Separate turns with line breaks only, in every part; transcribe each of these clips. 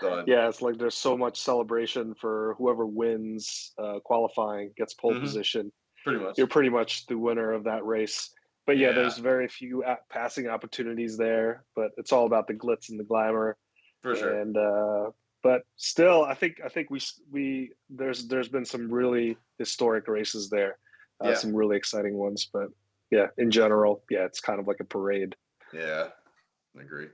Done.
Yeah, it's like there's so much celebration for whoever wins qualifying, gets pole
Hmm.
position.
Pretty
You're
much.
pretty much the winner of that race. But yeah,
Yeah,
there's very few passing opportunities there, but it's all about the glitz and the glamour.
for sure.
And but still, I think we there's been some really historic races there,
Yeah,
some really exciting ones. But yeah, in general, yeah, it's kind of like a parade.
yeah, I agree.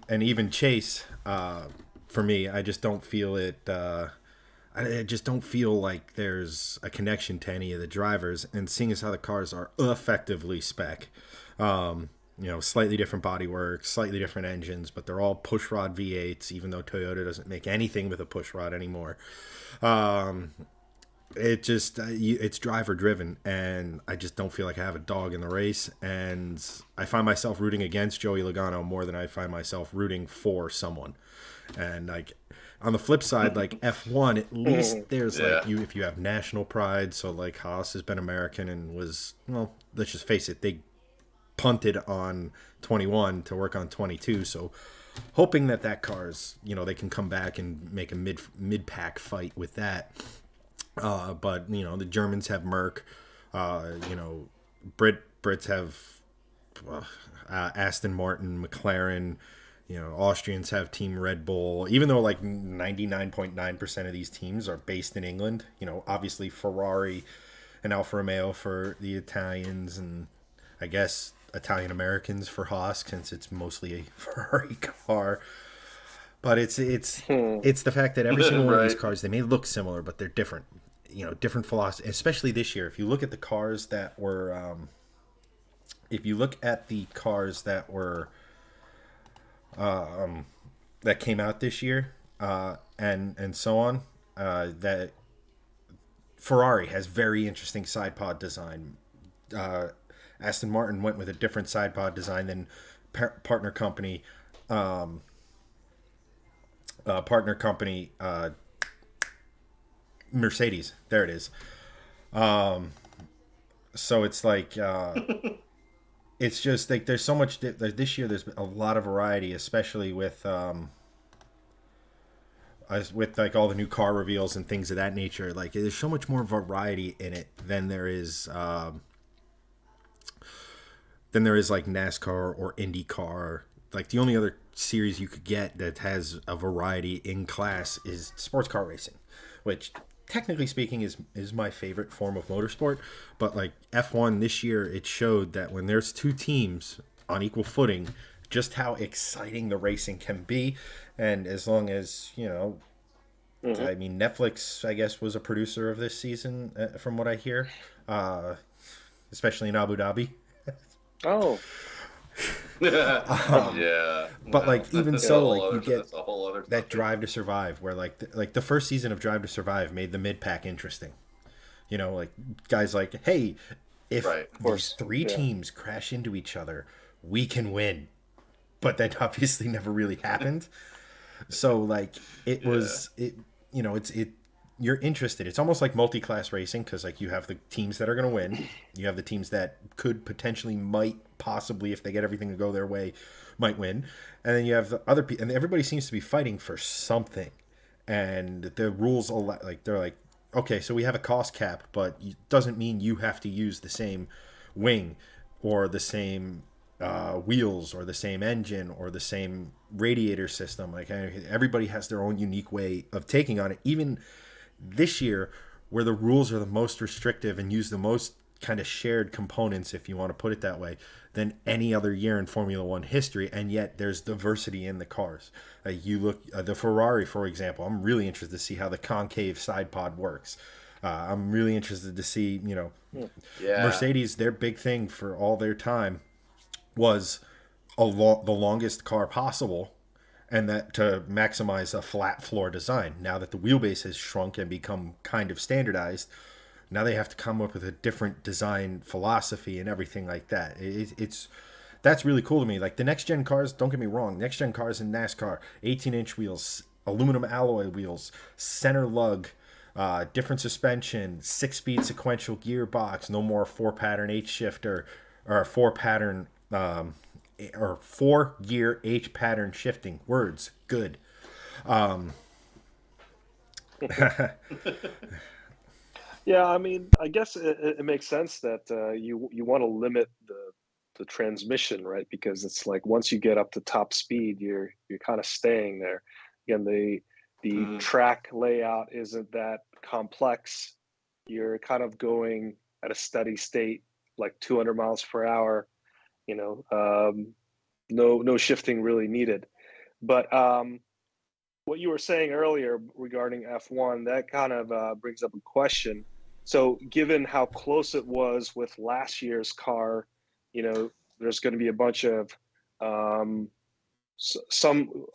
And even Chase, for me, I just don't feel it. I just don't feel like there's a connection to any of the drivers. And seeing as how the cars are effectively spec, slightly different bodywork, slightly different engines, but they're all pushrod V8s. Even though Toyota doesn't make anything with a pushrod anymore, it's driver driven, and I just don't feel like I have a dog in the race. And I find myself rooting against Joey Logano more than I find myself rooting for someone. And like on the flip side, like F1, at least there's like
Yeah,
you if you have national pride. So like Haas has been American and was, well, let's just face it, they punted on 21 to work on 22. So hoping that cars, they can come back and make a mid pack fight with that. But the Germans have Merck. Brits have Aston Martin, McLaren. Austrians have Team Red Bull. Even though like 99.9% of these teams are based in England. Obviously Ferrari and Alfa Romeo for the Italians, and I guess Italian Americans for Haas, since it's mostly a Ferrari car. But it's the fact that every single one of these
right.
cars, they may look similar, but they're different. Different philosophy. Especially this year, if you look at the cars that were, if you look at the cars that came out this year, and so on, that Ferrari has very interesting side pod design. Uh, Aston Martin went with a different side pod design than partner company. Partner company Mercedes. There it is. So it's like it's just like there's so much this year. There's been a lot of variety, especially with like all the new car reveals and things of that nature. Like there's so much more variety in it than there is like NASCAR or IndyCar. Like the only other series you could get that has a variety in class is sports car racing, which technically speaking is my favorite form of motorsport. But like F1 this year, it showed that when there's two teams on equal footing, just how exciting the racing can be. And as long as
Hmm.
I mean, Netflix, I guess, was a producer of this season, from what I hear, uh, especially in Abu Dhabi.
Oh,
Yeah.
But
Well,
like even
that's a
yeah.
so,
whole
like
other.
you get
That's a whole other
that
subject.
Drive to Survive, where like the first season of Drive to Survive made the mid pack interesting. Like guys like, hey, if
Right.
Of
these
course.
three
Yeah.
teams crash into each other, we can win. But that obviously never really happened. So like it
Yeah.
was it it's it you're interested. It's almost like multi-class racing, because like you have the teams that are going to win, you have the teams that could potentially, might possibly, if they get everything to go their way, might win, and then you have the other people, and everybody seems to be fighting for something. And the rules like they're like, okay, so we have a cost cap, but it doesn't mean you have to use the same wing or the same wheels or the same engine or the same radiator system. Like everybody has their own unique way of taking on it. Even this year, where the rules are the most restrictive and use the most kind of shared components, if you want to put it that way, than any other year in Formula One history, and yet there's diversity in the cars. You look the Ferrari, for example. I'm really interested to see how the concave side pod works. I'm really interested to see,
Hmm.
Yeah.
Mercedes. Their big thing for all their time was the longest car possible, and that to maximize a flat floor design. Now that the wheelbase has shrunk and become kind of standardized, Now they have to come up with a different design philosophy and everything like that. That's really cool to me. Like the next gen cars, don't get me wrong, next gen cars in NASCAR, 18-inch wheels, aluminum alloy wheels, center lug, different suspension, 6-speed sequential gearbox, no more 4-pattern H shifter or 4-pattern or 4-gear H pattern shifting. Words, good.
Yeah, I mean, I guess it makes sense that you want to limit the transmission, right? Because it's like once you get up to top speed, you're kind of staying there. Again, the track layout isn't that complex. You're kind of going at a steady state, like 200 miles per hour. You know, no shifting really needed. But what you were saying earlier regarding F1, that kind of brings up a question. So, given how close it was with last year's car, you know, there's going to be a bunch of a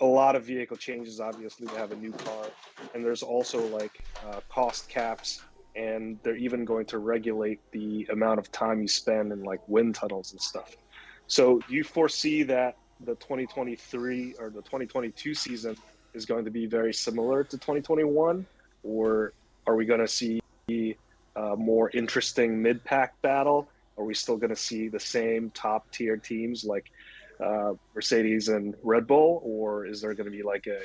lot of vehicle changes, obviously, to have a new car, and there's also like cost caps, and they're even going to regulate the amount of time you spend in like wind tunnels and stuff. So, do you foresee that the 2023 or the 2022 season is going to be very similar to 2021, or are we going to see a more interesting mid-pack battle? Are we still going to see the same top-tier teams like Mercedes and Red Bull, or is there going to be like a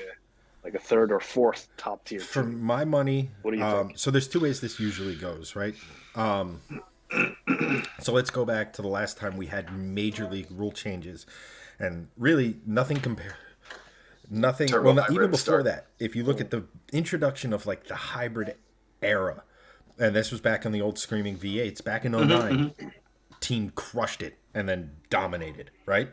third or fourth top-tier team?
For my money,
what do you think?
So there's two ways this usually goes, right? So let's go back to the last time we had major league rule changes, and really nothing
Turbo
well,
hybrid
even before
start.
that, if you look at the introduction of like the hybrid era, and this was back on the old screaming V8s back in 09, team crushed it and then dominated, right?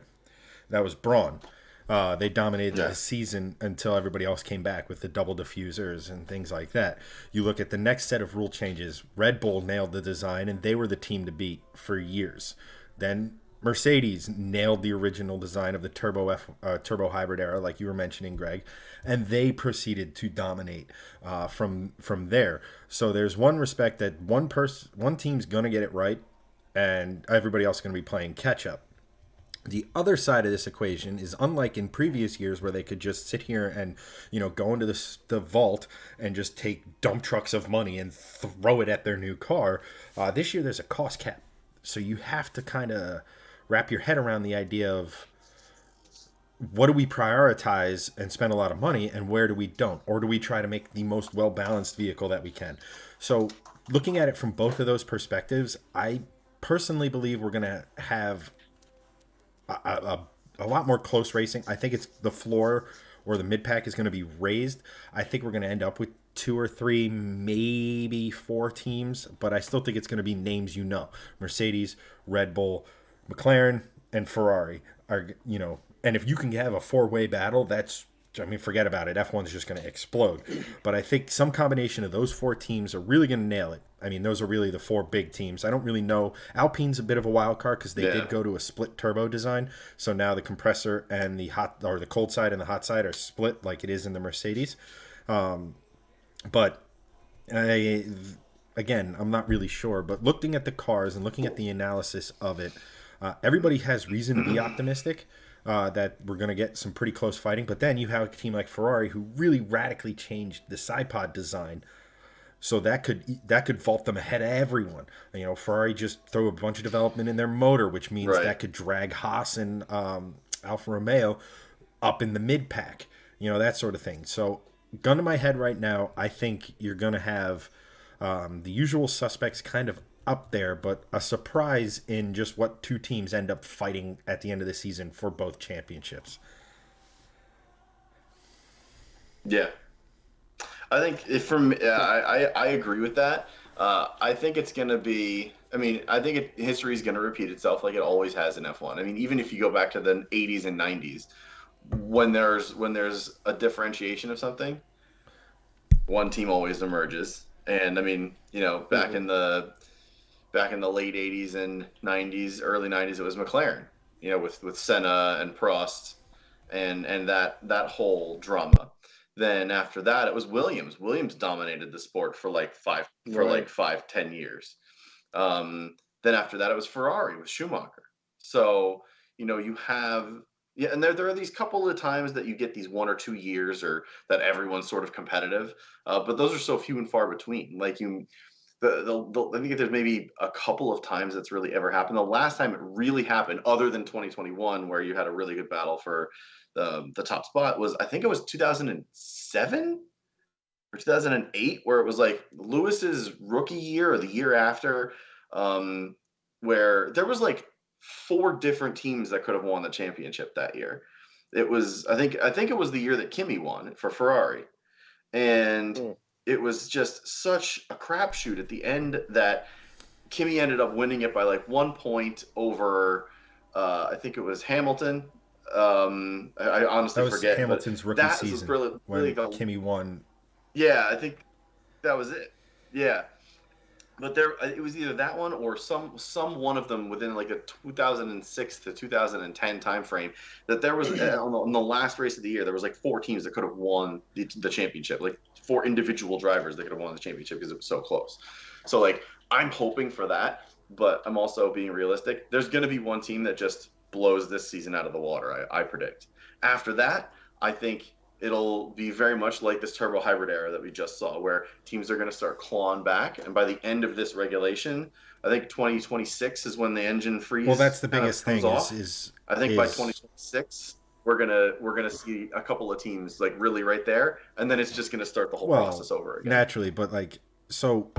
That was Braun. They dominated the season until everybody else came back with the double diffusers and things like that. You look at the next set of rule changes, Red Bull nailed the design and they were the team to beat for years. Then Mercedes nailed the original design of the turbo hybrid era, like you were mentioning, Greg, and they proceeded to dominate from there. So there's one respect that one team's gonna get it right, and everybody else is gonna be playing catch up. The other side of this equation is unlike in previous years where they could just sit here and, go into the vault and just take dump trucks of money and throw it at their new car. This year there's a cost cap, so you have to kind of wrap your head around the idea of what do we prioritize and spend a lot of money, and where do we don't, or do we try to make the most well-balanced vehicle that we can. So looking at it from both of those perspectives, I personally believe we're going to have a lot more close racing. I think it's the floor or the mid-pack is going to be raised. I think we're going to end up with 2 or 3, maybe 4 teams, but I still think it's going to be names Mercedes, Red Bull, McLaren, and Ferrari are, and if you can have a 4-way battle, forget about it. F1's just going to explode. But I think some combination of those 4 teams are really going to nail it. I mean, those are really the 4 big teams. I don't really know. Alpine's a bit of a wild card because they did go to a split turbo design. So now the compressor and the cold side and the hot side are split like it is in the Mercedes. But again, I'm not really sure. But looking at the cars and looking at the analysis of it, everybody has reason to be optimistic that we're going to get some pretty close fighting. But then you have a team like Ferrari who really radically changed the side pod design. So that could vault them ahead of everyone. Ferrari just throw a bunch of development in their motor, which means that could drag Haas and Alfa Romeo up in the mid-pack, that sort of thing. So gun to my head right now, I think you're going to have the usual suspects kind of up there, but a surprise in just what 2 teams end up fighting at the end of the season for both championships.
Yeah. I think I agree with that. I think it's going to be, I think history is going to repeat itself like it always has in F1. Even if you go back to the 80s and 90s, when there's a differentiation of something, one team always emerges. And back in the late 80s and 90s, early 90s, it was McLaren, with Senna and Prost and that whole drama. Then after that, it was Williams. Williams dominated the sport for like
Right.
5, 10 years. Then after that, it was Ferrari with Schumacher. So you have yeah, and there are these couple of times that you get these 1 or 2 years or that everyone's sort of competitive, but those are so few and far between. Like I think there's maybe a couple of times that's really ever happened. The last time it really happened, other than 2021, where you had a really good battle for the top spot, was I think it was 2007 or 2008, where it was like Lewis's rookie year or the year after, um, where there was like four different teams that could have won the championship that year. It was I think it was the year that Kimi won for Ferrari, and
Mm.
it was just such a crapshoot at the end that Kimi ended up winning it by like 1 point over, I think it was Hamilton. I
That
honestly
was
forget, but
Hamilton's rookie
that was
season
really
when Kimi won.
yeah, I think that was it. Yeah, but it was either that one or some one of them within like a 2006 to 2010 time frame. That there was on the last race of the year, there was like four teams that could have won the championship, like four individual drivers that could have won the championship because it was so close. So like I'm hoping for that, but I'm also being realistic. There's going to be one team that just blows this season out of the water. I predict. After that, I think it'll be very much like this turbo hybrid era that we just saw, where teams are going to start clawing back. And by the end of this regulation, I think 2026 is when the engine freeze
Well, that's the
kind of
biggest
comes
thing
off.
is
I think by
is
2026 we're gonna see a couple of teams like really right there, and then it's just gonna start the whole
well
process over again.
naturally, but like so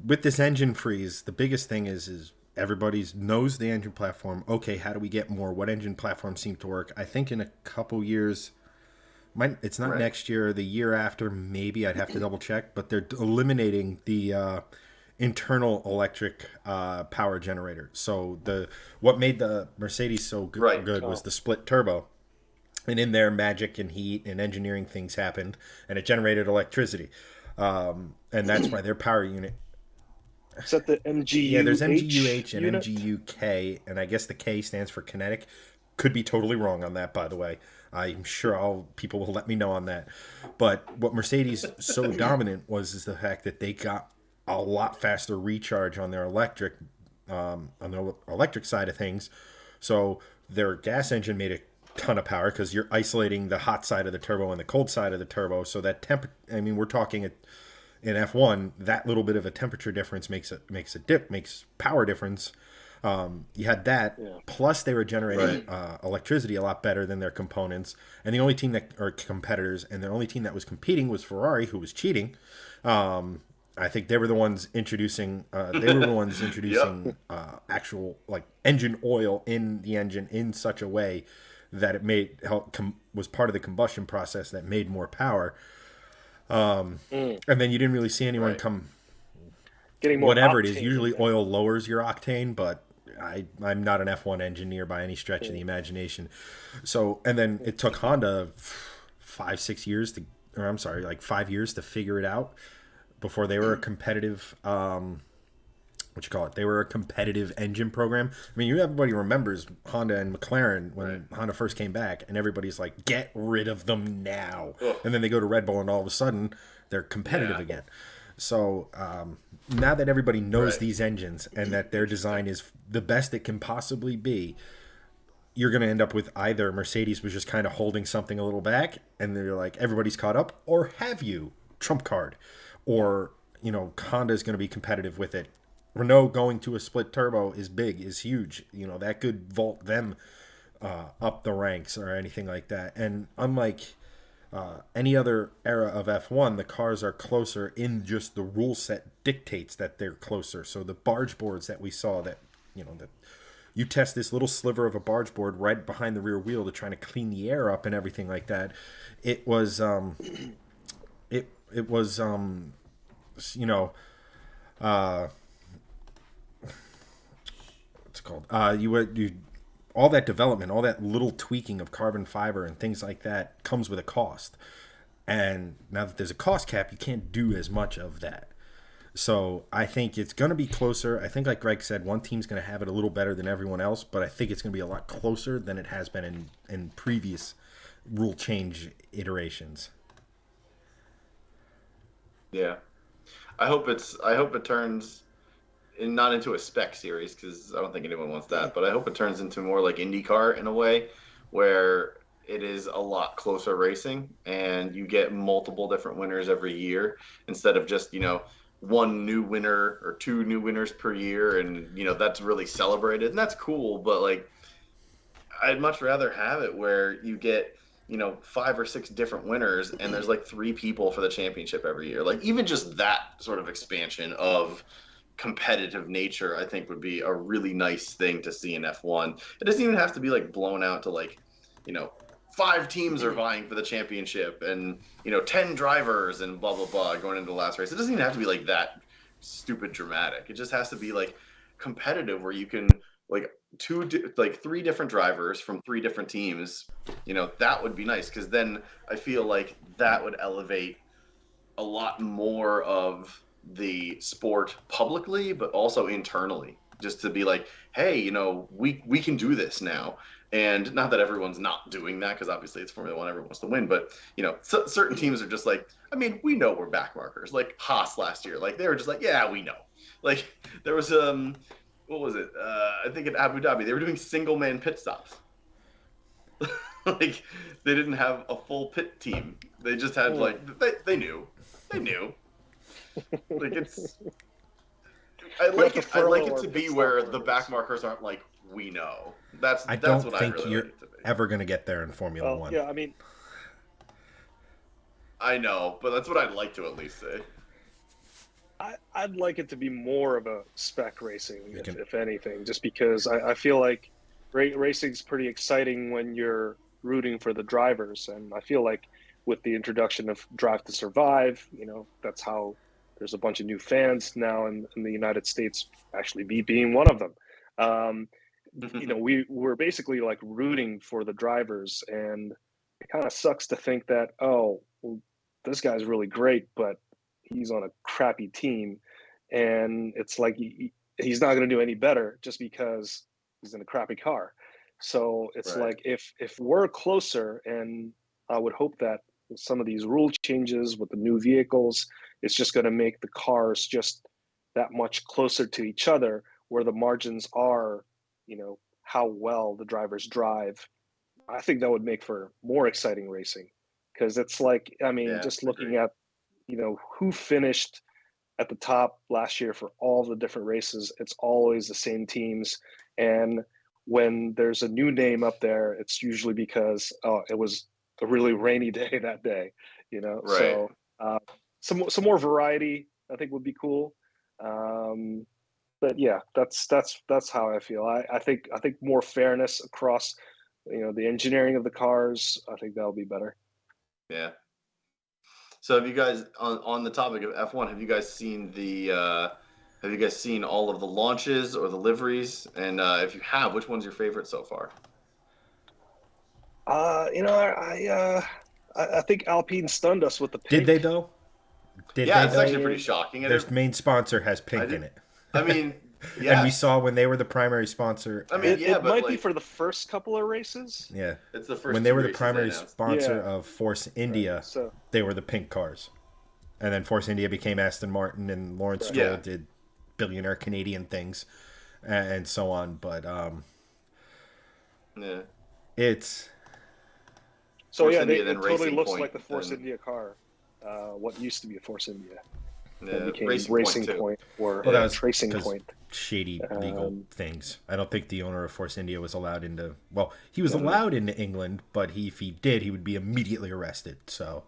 with this engine freeze, the biggest thing is everybody's knows the engine platform. Okay, how do we get more? What engine platforms seem to work? I think in a couple years, it's not
Right.
next year, the year after, maybe I'd have to double check, but they're eliminating the internal electric power generator. So what made the Mercedes so
Right.
good was
Oh,
the split turbo, and in there, magic and heat and engineering things happened, and it generated electricity, and that's why their power unit.
is that the
Yeah, there's
MGUH
MGUH and
unit?
MGUK, and I guess the K stands for kinetic. Could be totally wrong on that, by the way. I'm sure all people will let me know on that. But what Mercedes so dominant was is the fact that they got a lot faster recharge on their electric side of things. So their gas engine made a ton of power because you're isolating the hot side of the turbo and the cold side of the turbo. So that I mean, we're talking in F1, that little bit of a temperature difference makes power difference. You had that,
Yeah.
plus they were generating
Right.
electricity a lot better than their components, and the only team that are competitors, and the only team that was competing was Ferrari, who was cheating. I think they were the ones introducing.
Yep.
Actual like engine oil in the engine in such a way that it was part of the combustion process that made more power.
Mm.
And then you didn't really see anyone
Right.
come
Getting more
whatever it is.
octane in
Usually
there.
oil lowers your octane, but I'm not an F1 engineer by any stretch of the
Mm.
imagination. So, and then it took Honda 5 6 years or I'm sorry, like 5 years to figure it out before they were a competitive, what you call it? They were a competitive engine program. I mean, everybody remembers Honda and McLaren when
Right.
Honda first came back, and everybody's like, "Get rid of them now!"
Ugh.
And then they go to Red Bull, and all of a sudden, they're competitive
Yeah.
again. So now that everybody knows
Right.
these engines and that their design is the best it can possibly be, you're going to end up with either Mercedes was just kind of holding something a little back, and they're like, everybody's caught up, or have you trump card, or Honda is going to be competitive with it. Renault going to a split turbo is huge. That could vault them up the ranks or anything like that. And unlike any other era of F1, the cars are closer in just the rule set dictates that they're closer. So the barge boards that we saw that you test this little sliver of a barge board right behind the rear wheel to try to clean the air up and everything like that. It was it was you know what's it called? You all that development, all that little tweaking of carbon fiber and things like that comes with a cost. And now that there's a cost cap, you can't do as much of that. So I think it's going to be closer. I think, like Greg said, one team's going to have it a little better than everyone else, but I think it's going to be a lot closer than it has been in previous rule change iterations.
Yeah. I hope it turns not into a spec series because I don't think anyone wants that, but I hope it turns into more like IndyCar in a way where it is a lot closer racing and you get multiple different winners every year instead of just, one new winner or two new winners per year, and that's really celebrated and that's cool, but like I'd much rather have it where you get, five or six different winners and there's like three people for the championship every year. Like even just that sort of expansion of competitive nature, I think would be a really nice thing to see in F1. It doesn't even have to be like blown out to like, you know, five teams are vying for the championship and, 10 drivers and blah, blah, blah going into the last race. It doesn't even have to be like that stupid dramatic. It just has to be like competitive where you can like three different drivers from three different teams. That would be nice because then I feel like that would elevate a lot more of the sport publicly, but also internally, just to be like, hey, we can do this now. And not that everyone's not doing that, because obviously it's Formula One, everyone wants to win. But certain teams are just like, I mean, we know we're backmarkers. Like Haas last year, like they were just like, yeah, we know. Like there was what was it? I think in Abu Dhabi, they were doing single man pit stops. Like they didn't have a full pit team. They just had like they knew. Like it's I like it to be where the back markers aren't like we know. That's
I don't
what
think
I really
you're
like it to be.
ever going to get there in Formula One.
Yeah, I mean,
I know, but that's what I'd like to at least say.
I'd like it to be more of a spec racing, if anything, just because I feel like racing's pretty exciting when you're rooting for the drivers, and I feel like with the introduction of Drive to Survive, that's how there's a bunch of new fans now in the United States, actually being one of them. We're basically like rooting for the drivers, and it kind of sucks to think that, oh, well, this guy's really great, but he's on a crappy team, and it's like he's not going to do any better just because he's in a crappy car. So it's
Right.
like if we're closer, and I would hope that some of these rule changes with the new vehicles, it's just going to make the cars just that much closer to each other, where the margins are, how well the drivers drive. I think that would make for more exciting racing, because it's like, I mean,
Yeah,
just looking at, who finished at the top last year for all the different races, it's always the same teams. And when there's a new name up there, it's usually because, it was a really rainy day that day,
Right.
So some more variety, I think, would be cool. But yeah, that's how I feel. I think more fairness across, the engineering of the cars. I think that'll be better.
Yeah. So have you guys on the topic of F1, have you guys seen all of the launches or the liveries? And if you have, which one's your favorite so far?
I think Alpine stunned us with the pink.
Did they though?
It's actually pretty shocking.
Their main sponsor has pink in it.
I mean, yeah.
And we saw when they were the primary sponsor.
I mean,
it might be for the first couple of races.
Yeah,
it's the first.
When they were the primary sponsor of Force India,
right. So
they were the pink cars, and then Force India became Aston Martin, and Lawrence Stroll did billionaire Canadian things, and so on. But it's
so
Force
yeah,
India,
it totally looks
Point,
like the Force India car. What used to be a Force India.
Yeah,
became Racing Point or
that was
Racing Point.
Shady legal things. I don't think the owner of Force India was allowed into. Well, he was allowed into England, but if he did, he would be immediately arrested. So.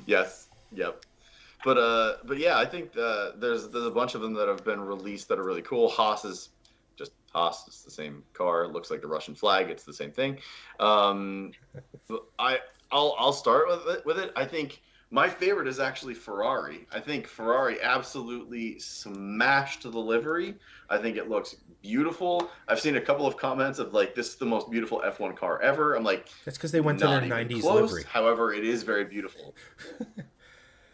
Yes. Yep. But yeah, I think there's a bunch of them that have been released that are really cool. Haas is just Haas. It's the same car. It looks like the Russian flag. It's the same thing. I'll start with it. I think my favorite is actually Ferrari. I think Ferrari absolutely smashed the livery. I think it looks beautiful. I've seen a couple of comments of like, this is the most beautiful F1 car ever. I'm like,
that's because they went to their 90s livery.
However, it is very beautiful.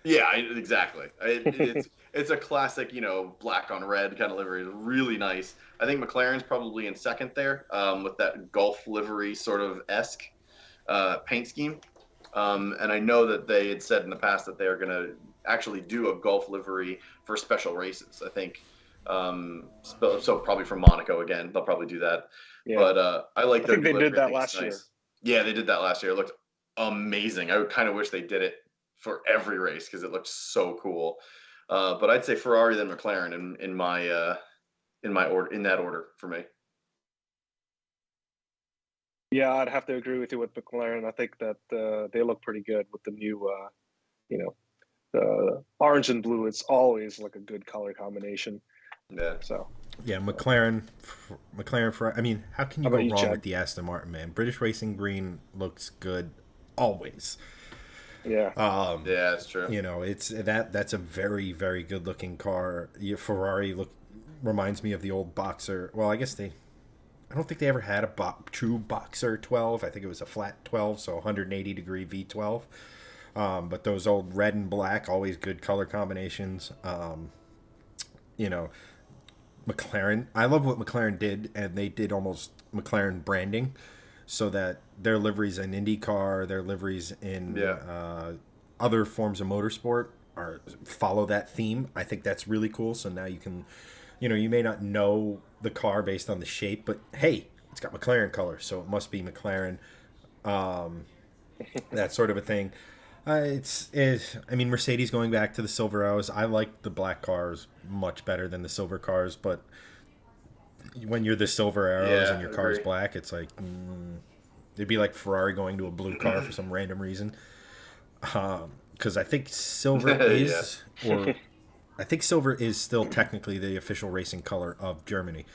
Yeah, exactly. It's a classic, black on red kind of livery. It's really nice. I think McLaren's probably in second there with that Golf livery sort of esque paint scheme. And I know that they had said in the past that they are going to actually do a Golf livery for special races. I think so probably for Monaco again. They'll probably do that.
Yeah.
But I like
I
their
think
new
they
livery.
did that last year.
Yeah, they did that last year. It looked amazing. I would kind of wish they did it for every race because it looked so cool. But I'd say Ferrari then McLaren in my order, in that order for me.
Yeah, I'd have to agree with you with McLaren. I think that they look pretty good with the new, the orange and blue. It's always like a good color combination.
Yeah.
So.
Yeah, McLaren. For I mean, how can you
How
go
about you,
wrong
Chad?
with the Aston Martin, man? British Racing Green looks good always.
Yeah.
Yeah, it's true.
You know, that's a very, very good looking car. Ferrari reminds me of the old Boxer. Well, I don't think they ever had a true Boxer 12. I think it was a flat 12, so 180 degree V12. But those old red and black, always good color combinations. You know, McLaren. I love what McLaren did, and they did almost McLaren branding, so that their liveries in IndyCar, their liveries in other forms of motorsport follow that theme. I think that's really cool. So now you can, you may not know the car based on the shape, but hey, it's got McLaren color, so it must be McLaren. That sort of a thing. I mean, Mercedes going back to the silver arrows. I like the black cars much better than the silver cars, but when you're the silver arrows and your car's black, it's like it'd be like Ferrari going to a blue car for some random reason. Because I think silver is, or I think silver is still technically the official racing color of Germany.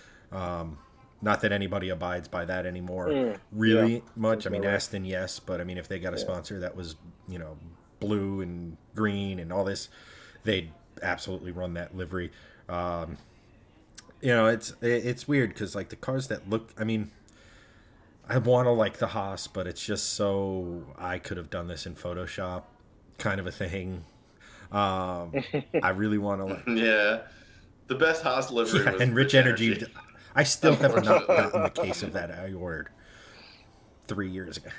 Not that anybody abides by that anymore, much. I mean, Aston, yes, but I mean, if they got a sponsor that was, blue and green and all this, they'd absolutely run that livery. It's weird because like the cars that look, I mean, I want to like the Haas, but it's just so I could have done this in Photoshop, kind of a thing. I really want to like.
Yeah, the best Haas livery was
and Rich Energy. I still have not gotten the case of that I ordered 3 years ago.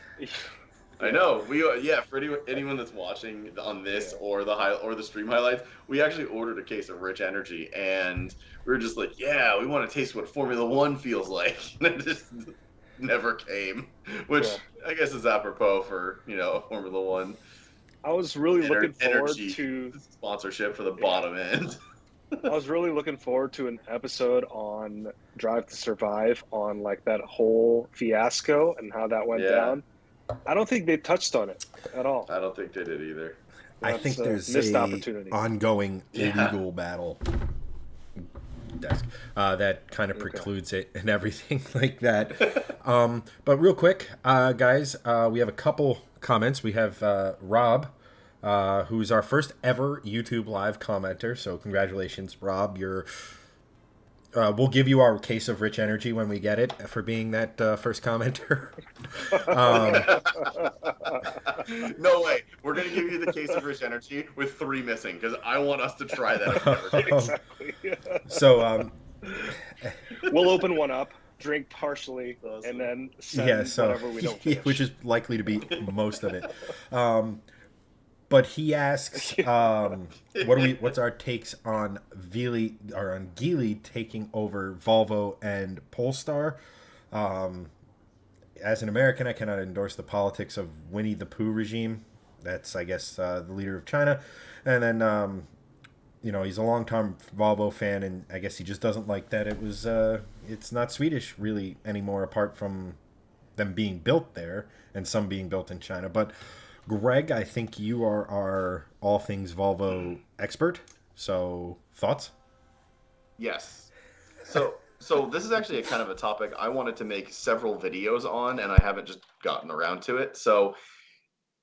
I know. For anyone that's watching on this or the stream highlights, we actually ordered a case of Rich Energy, and we were just like, yeah, we want to taste what Formula One feels like, and it just never came, which I guess is apropos for Formula One.
I was really looking forward to
sponsorship for the bottom end.
I was really looking forward to an episode on Drive to Survive, on like that whole fiasco and how that went down. I don't think they touched on it at all.
I don't think they did either.
I think there's
missed
a
opportunity.
ongoing legal battle that kind of precludes it and everything like that. But real quick, guys, we have a couple comments. We have Rob, who's our first ever YouTube live commenter. So congratulations, Rob. We'll give you our case of Rich Energy when we get it for being that first commenter.
No way. We're going to give you the case of Rich Energy with 3 missing because I want us to try that.
Exactly.
So
we'll open one up, drink partially, and then send whatever we don't finish.
Which is likely to be most of it. But he asks, what's our takes on Geely taking over Volvo and Polestar? As an American, I cannot endorse the politics of Winnie the Pooh regime. That's, I guess, the leader of China. And then, he's a long-time Volvo fan, and I guess he just doesn't like that it's not Swedish really anymore, apart from them being built there and some being built in China. But Greg, I think you are our all things Volvo expert. So, thoughts?
Yes. So this is actually a kind of a topic I wanted to make several videos on, and I haven't just gotten around to it. So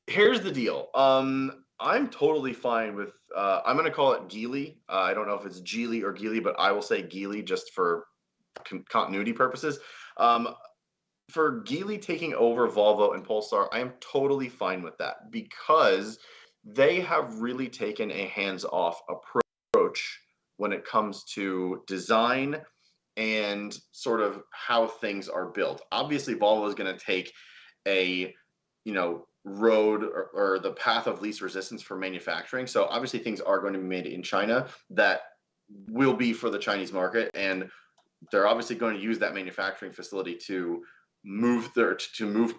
here's the deal. I'm totally fine with. I'm going to call it Geely. I don't know if it's Geely or Geely, but I will say Geely just for continuity purposes. For Geely taking over Volvo and Polestar, I am totally fine with that because they have really taken a hands-off approach when it comes to design and sort of how things are built. Obviously, Volvo is going to take a road or the path of least resistance for manufacturing. So obviously things are going to be made in China that will be for the Chinese market, and they're obviously going to use that manufacturing facility to move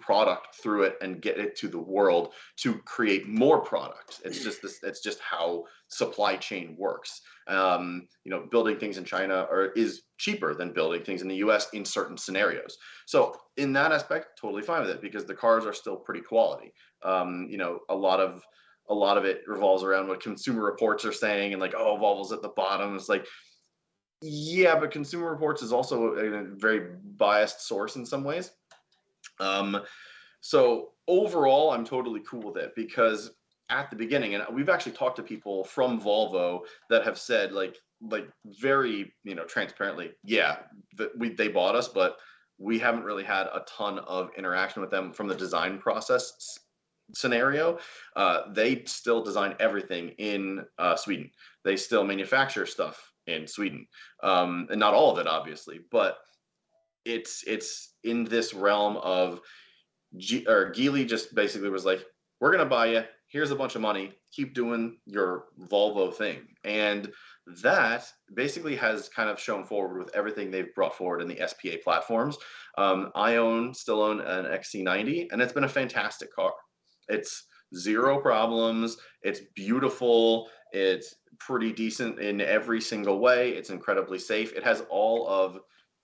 product through it and get it to the world to create more product. It's just how supply chain works. Building things in China is cheaper than building things in the US in certain scenarios. So in that aspect, totally fine with it, because the cars are still pretty quality. A lot of it revolves around what Consumer Reports are saying, and like, oh, Volvo's at the bottom. It's like, yeah, but Consumer Reports is also a very biased source in some ways. So overall, I'm totally cool with it, because at the beginning, and we've actually talked to people from Volvo that have said, like very, transparently, yeah, they bought us, but we haven't really had a ton of interaction with them from the design process scenario. They still design everything in Sweden. They still manufacture stuff in Sweden, and not all of it, obviously, but it's in this realm of Geely just basically was like, we're gonna buy you. Here's a bunch of money. Keep doing your Volvo thing, and that basically has kind of shown forward with everything they've brought forward in the SPA platforms. I still own an XC90, and it's been a fantastic car. It's zero problems. It's beautiful. It's pretty decent in every single way. It's incredibly safe. It has all of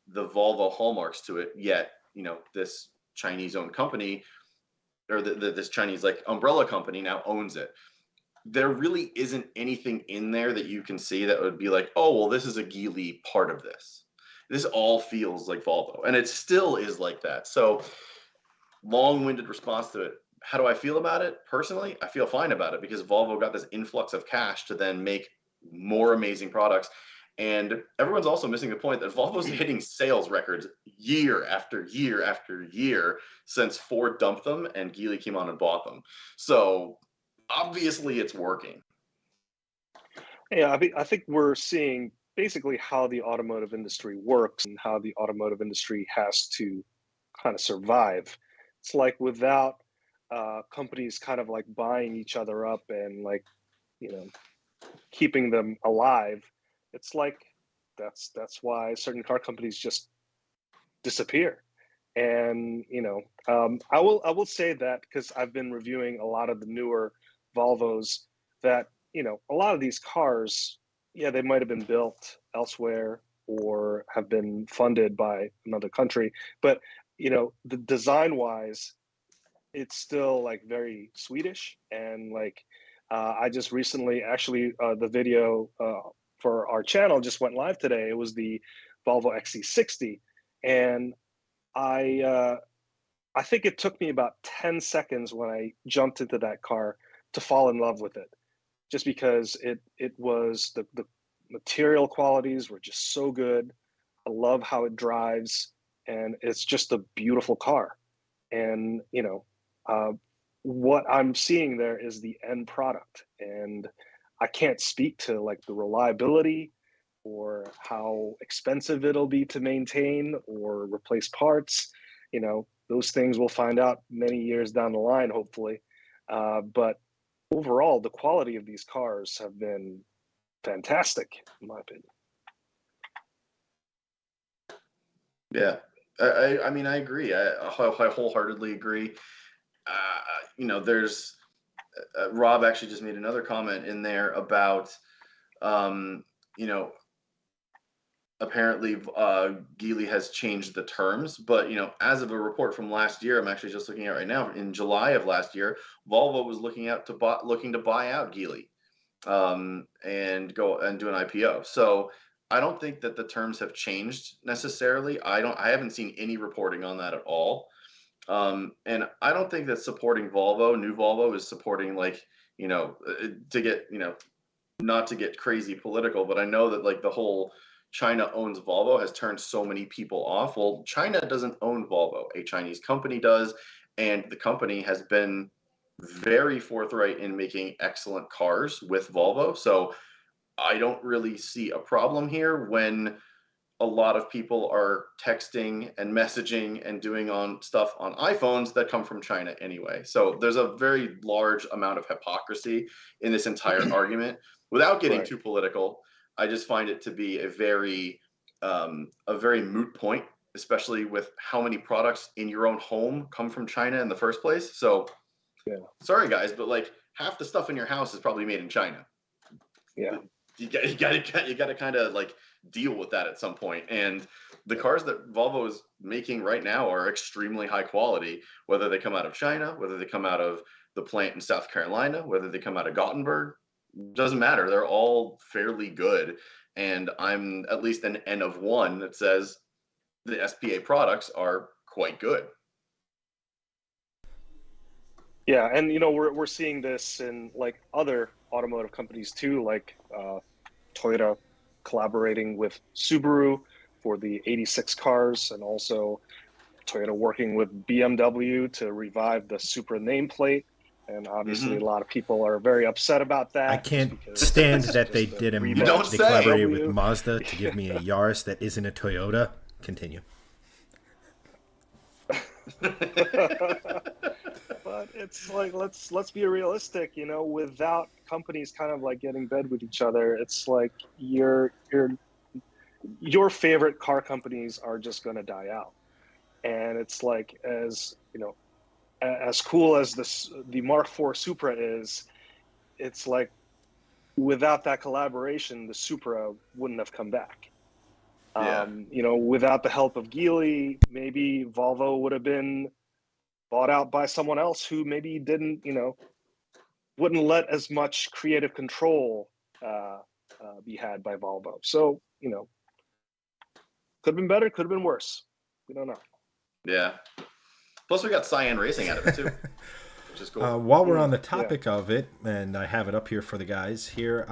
the Volvo hallmarks to it. Yet, this Chinese-owned company, or this Chinese like umbrella company, now owns it. There really isn't anything in there that you can see that would be like, oh, well, this is a Geely part of this. This all feels like Volvo, and it still is like that. So, long-winded response to it. How do I feel about it? Personally, I feel fine about it, because Volvo got this influx of cash to then make more amazing products. And everyone's also missing the point that Volvo's hitting sales records year after year after year since Ford dumped them and Geely came on and bought them. So obviously it's working.
Yeah, I think we're seeing basically how the automotive industry works and how the automotive industry has to kind of survive. It's like without companies kind of like buying each other up and like, you know, keeping them alive, it's like that's why certain car companies just disappear. And I will say that because I've been reviewing a lot of the newer Volvos, that a lot of these cars, yeah, they might have been built elsewhere or have been funded by another country, but the design wise, it's still like very Swedish. And like I just recently, actually, the video for our channel just went live today. It was the Volvo XC60, and I think it took me about 10 seconds when I jumped into that car to fall in love with it, just because it was the material qualities were just so good. I love how it drives, and it's just a beautiful car. And what I'm seeing there is the end product, and I can't speak to like the reliability or how expensive it'll be to maintain or replace parts. Those things we'll find out many years down the line, hopefully. But overall, the quality of these cars have been fantastic, in my opinion.
Yeah, I mean, I agree. I wholeheartedly agree. There's Rob actually just made another comment in there about, apparently Geely has changed the terms, but as of a report from last year, I'm actually just looking at right now, in July of last year, Volvo was looking to buy out Geely, and go and do an IPO. So I don't think that the terms have changed necessarily. I haven't seen any reporting on that at all. And I don't think that supporting new Volvo is supporting, like, to get, not to get crazy political, but I know that like the whole China owns Volvo has turned so many people off. Well, China doesn't own Volvo. A Chinese company does, and the company has been very forthright in making excellent cars with Volvo. So I don't really see a problem here when a lot of people are texting and messaging and doing on stuff on iPhones that come from China anyway. So there's a very large amount of hypocrisy in this entire argument. Without getting
Right.
too political, I just find it to be a very moot point, especially with how many products in your own home come from China in the first place. So
Yeah.
sorry guys, but like half the stuff in your house is probably made in China.
Yeah.
You got to kind of like deal with that at some point. And the cars that Volvo is making right now are extremely high quality, whether they come out of China, whether they come out of the plant in South Carolina, whether they come out of Gothenburg, doesn't matter. They're all fairly good. And I'm at least an N of one that says the SPA products are quite good.
Yeah, and we're seeing this in like other automotive companies too, like Toyota collaborating with Subaru for the 86 cars, and also Toyota working with BMW to revive the Supra nameplate. And obviously, a lot of people are very upset about that.
I can't stand that they did a they collaborated with Mazda to give me a Yaris that isn't a Toyota. Continue.
But it's like let's be realistic, without companies kind of like getting bed with each other, it's like your favorite car companies are just going to die out. And it's like, as cool as the Mark IV Supra is, it's like without that collaboration, the Supra wouldn't have come back.
Yeah.
Without the help of Geely, maybe Volvo would have been bought out by someone else who maybe wouldn't let as much creative control be had by Volvo. So, could have been better, could have been worse. We don't know.
Yeah. Plus, we got Cyan Racing out of it too, which is cool.
While we're on the topic of it, and I have it up here for the guys here,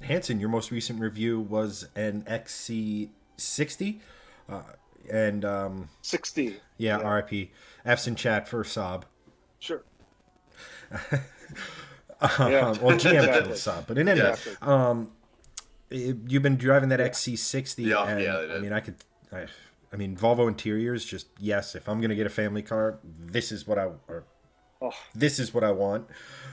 Hanson, your most recent review was an XC60, and
60.
Yeah, RIP. F's in chat for Saab.
Sure.
Well, GM killed Saab, but in any case, you've been driving that XC60, and I mean, Volvo interiors. Just yes, if I'm gonna get a family car, this is what I want.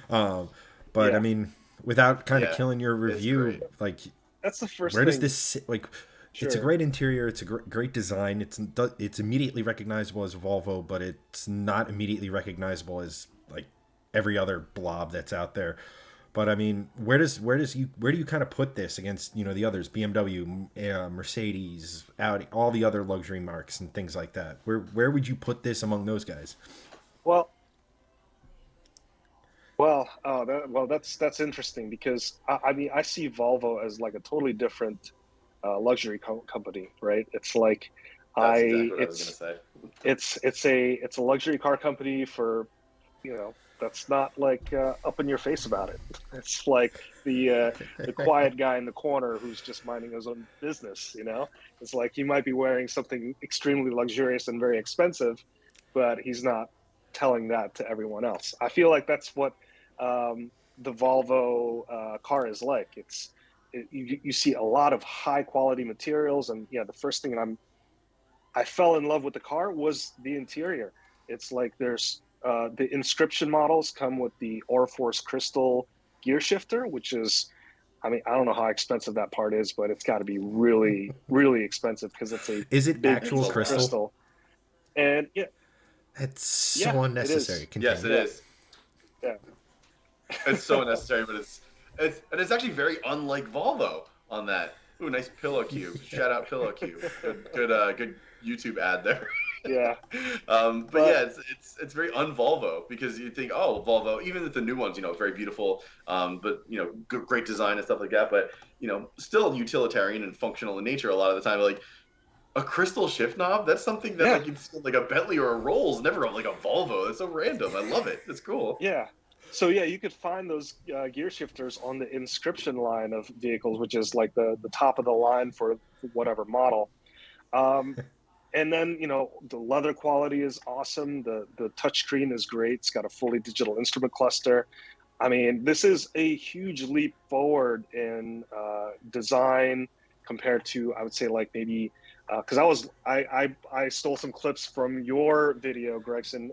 But I mean, without kind of killing your review, like
that's the first.
Where does this sit? Like? Sure. It's a great interior. It's a great design. It's immediately recognizable as Volvo, but it's not immediately recognizable as like every other blob that's out there. But I mean, where do you kind of put this against the others? BMW, Mercedes, Audi, all the other luxury marques and things like that. Where would you put this among those guys?
That's interesting, because I mean, I see Volvo as like a totally different luxury company, right? It's like it's a luxury car company for that's not like up in your face about it. It's like the quiet guy in the corner who's just minding his own business. It's like he might be wearing something extremely luxurious and very expensive, but he's not telling that to everyone else. I feel like that's what the Volvo car is like. You see a lot of high quality materials, and the first thing I fell in love with the car was the interior. It's like there's the inscription models come with the Orforce crystal gear shifter, which is, I mean, I don't know how expensive that part is, but it's got to be really, really expensive, because it's a
is it actual crystal?
And
it's so unnecessary.
Yes, it is.
Yeah,
it's so unnecessary, but it's actually very unlike Volvo on that. Ooh, nice pillow cube. Shout out pillow cube. Good YouTube ad there.
Yeah.
But it's very un-Volvo, because you think, oh, Volvo, even with the new ones, very beautiful, but great design and stuff like that, but still utilitarian and functional in nature a lot of the time. Like a crystal shift knob, that's something that like a Bentley or a Rolls, never like a Volvo. That's so random. I love it. It's cool.
Yeah. So you could find those gear shifters on the Inscription line of vehicles, which is like the top of the line for whatever model. And then the leather quality is awesome. The touchscreen is great. It's got a fully digital instrument cluster. I mean, this is a huge leap forward in design compared to, I would say, like maybe because I stole some clips from your video, Gregson,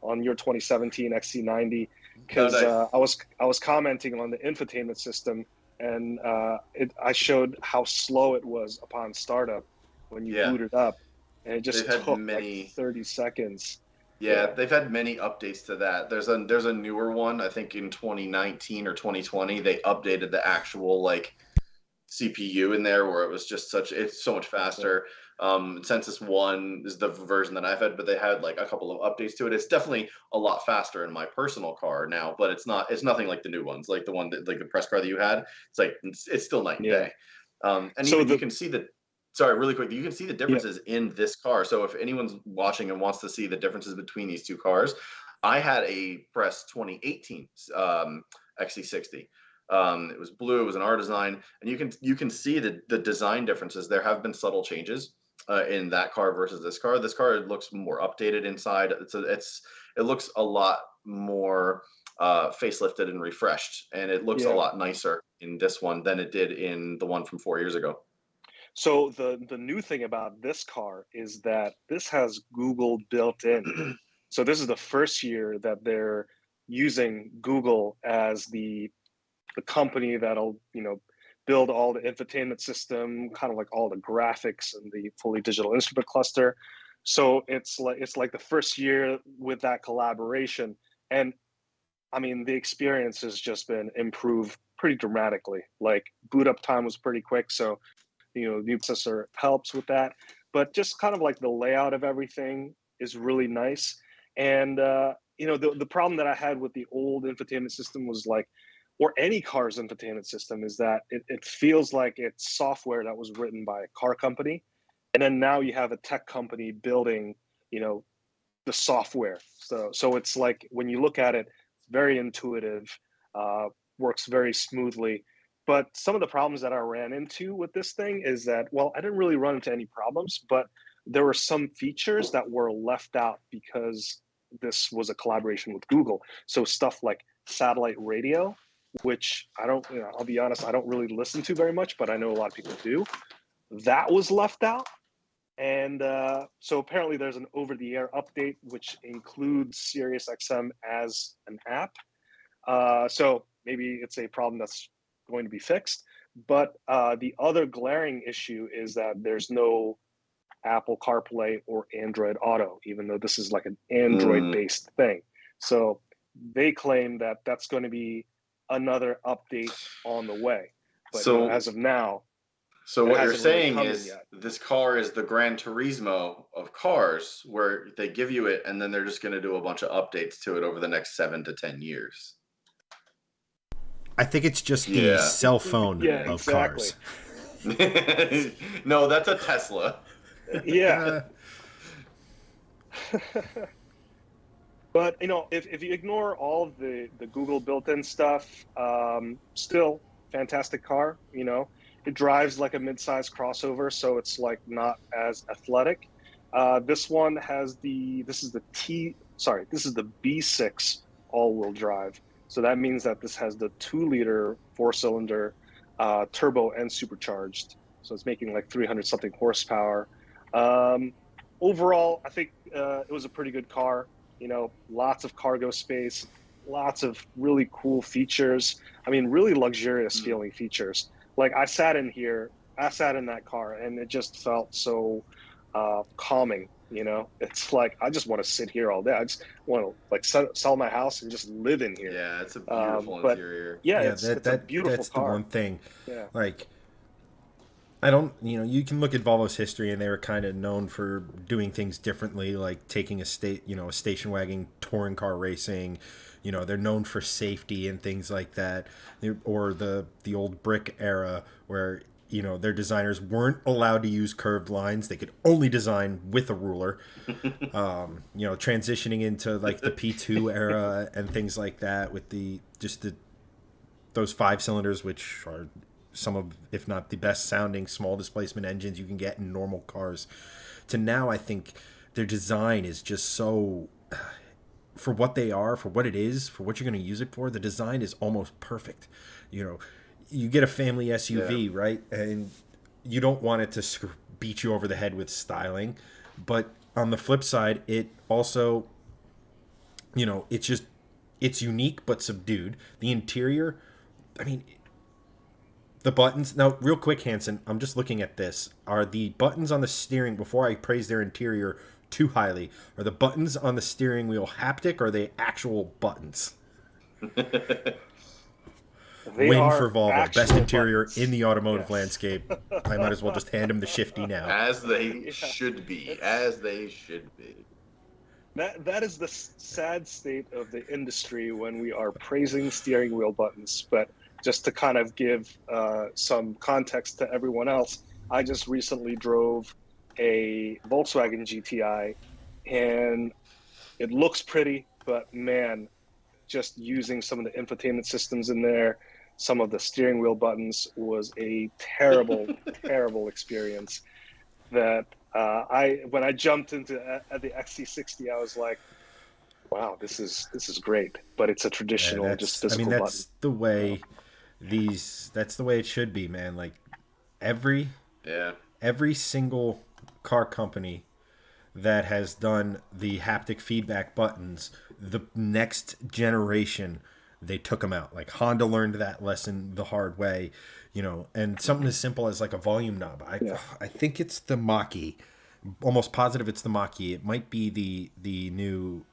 on your 2017 XC90, because
Oh, nice.
I was commenting on the infotainment system, and I showed how slow it was upon startup when you
Yeah,
booted up, and it
they've
just
had
took like
many.
30 seconds.
Yeah,
Yeah,
they've had many updates to that. There's a newer one. I think in 2019 or 2020 they updated the actual like CPU in there where it was just it's so much
yeah,
faster. Census One is the version that I've had, but they had like a couple of updates to it. It's definitely a lot faster in my personal car now, but it's nothing like the new ones, like the one that like the press car that you had. It's still night and
yeah.
day. And
So
even you
the
can see the sorry, really quick, you can see the
yeah,
differences in this car. So if anyone's watching and wants to see the differences between these two cars, I had a press 2018 XC60. It was blue. It was an R design, and you can see the design differences. There have been subtle changes in that car versus this car. This car looks more updated inside. It looks a lot more facelifted and refreshed, and it looks a
yeah.
lot nicer in this one than it did in the one from 4 years ago.
So the new thing about this car is that this has Google built in. So this is the first year that they're using Google as the company that'll, build all the infotainment system, kind of like all the graphics and the fully digital instrument cluster. So it's like the first year with that collaboration. And I mean, the experience has just been improved pretty dramatically. Like boot up time was pretty quick, so new processor helps with that. But just kind of like the layout of everything is really nice. And the problem that I had with the old infotainment system was like, or any car's infotainment system, is that it feels like it's software that was written by a car company, and then now you have a tech company building, you know, the software. So it's like when you look at it, it's very intuitive, uh, works very smoothly. But some of the problems that I ran into with this thing is that, well, I didn't really run into any problems, but there were some features that were left out because this was a collaboration with Google. So stuff like satellite radio, which I don't, I'll be honest, I don't really listen to very much, but I know a lot of people do. That was left out, and so apparently there's an over-the-air update which includes SiriusXM as an app. So maybe it's a problem that's going to be fixed. But the other glaring issue is that there's no Apple CarPlay or Android Auto, even though this is like an
Mm.
Android-based thing. So they claim that that's going to be another update on the way. But
So
as of now,
So
it
what you're
hasn't really
saying
come in
is
yet.
this car is the Gran Turismo of cars, where they give you it and then they're just going to do a bunch of updates to it over the next 7 to 10 years.
I think it's just the
Yeah.
cell phone
Yeah,
of
exactly.
cars.
No, that's a Tesla.
Yeah. But if you ignore all of the Google built-in stuff, still fantastic car. It drives like a mid-size crossover, so it's like not as athletic. This one has this is the B6 all-wheel drive. So that means that this has the 2-liter four-cylinder turbo and supercharged. So it's making like 300 something horsepower. Um, Overall, I think it was a pretty good car. Lots of cargo space, lots of really cool features. I mean, really luxurious
Mm.
feeling features. Like I sat in that car, and it just felt so calming. It's like I just want to sit here all day. I just want to like sell my house and just live in here.
Yeah, it's a beautiful
But
interior.
yeah,
Yeah,
it's a beautiful
that's the
car.
one thing.
Yeah,
Like, I don't, you can look at Volvo's history, and they were kind of known for doing things differently, like taking a station wagon touring car racing. They're known for safety and things like that. Or the old brick era where their designers weren't allowed to use curved lines; they could only design with a ruler. Transitioning into like the P2 era and things like that with those 5 cylinders, which are some of, if not the best sounding small displacement engines you can get in normal cars, to now I think their design is just so, for what they are, for what it is, for what you're going to use it for, the design is almost perfect. You get a family
Yeah.
SUV, right? And you don't want it to beat you over the head with styling, but on the flip side, it also, it's unique but subdued. The interior, I mean, the buttons. Now, real quick, Hanson, I'm just looking at this. Are the buttons on the steering, before I praise their interior too highly, are the buttons on the steering wheel haptic or are they actual buttons?
They
Win
are
for Volvo. Best
actual
interior
buttons.
in the automotive
Yes.
landscape. I might as well just hand him the shifty now.
As they
Yeah,
should be.
it's
As they should be.
that is the sad state of the industry when we are praising steering wheel buttons. But just to kind of give some context to everyone else, I just recently drove a Volkswagen GTI, and it looks pretty, but man, just using some of the infotainment systems in there, some of the steering wheel buttons was a terrible, terrible experience. That I when I jumped into at the XC60, I was like, wow, this is great, but it's a
Yeah,
traditional, just physical button.
that's the
You know?
way that's the way it should be, man. Like every
Yeah.
every single car company that has done the haptic feedback buttons, the next generation, they took them out. Like Honda learned that lesson the hard way, and something as simple as like a volume knob.
Yeah,
I think it's the Mach-E. Almost positive it's the Mach-E. It might be the new.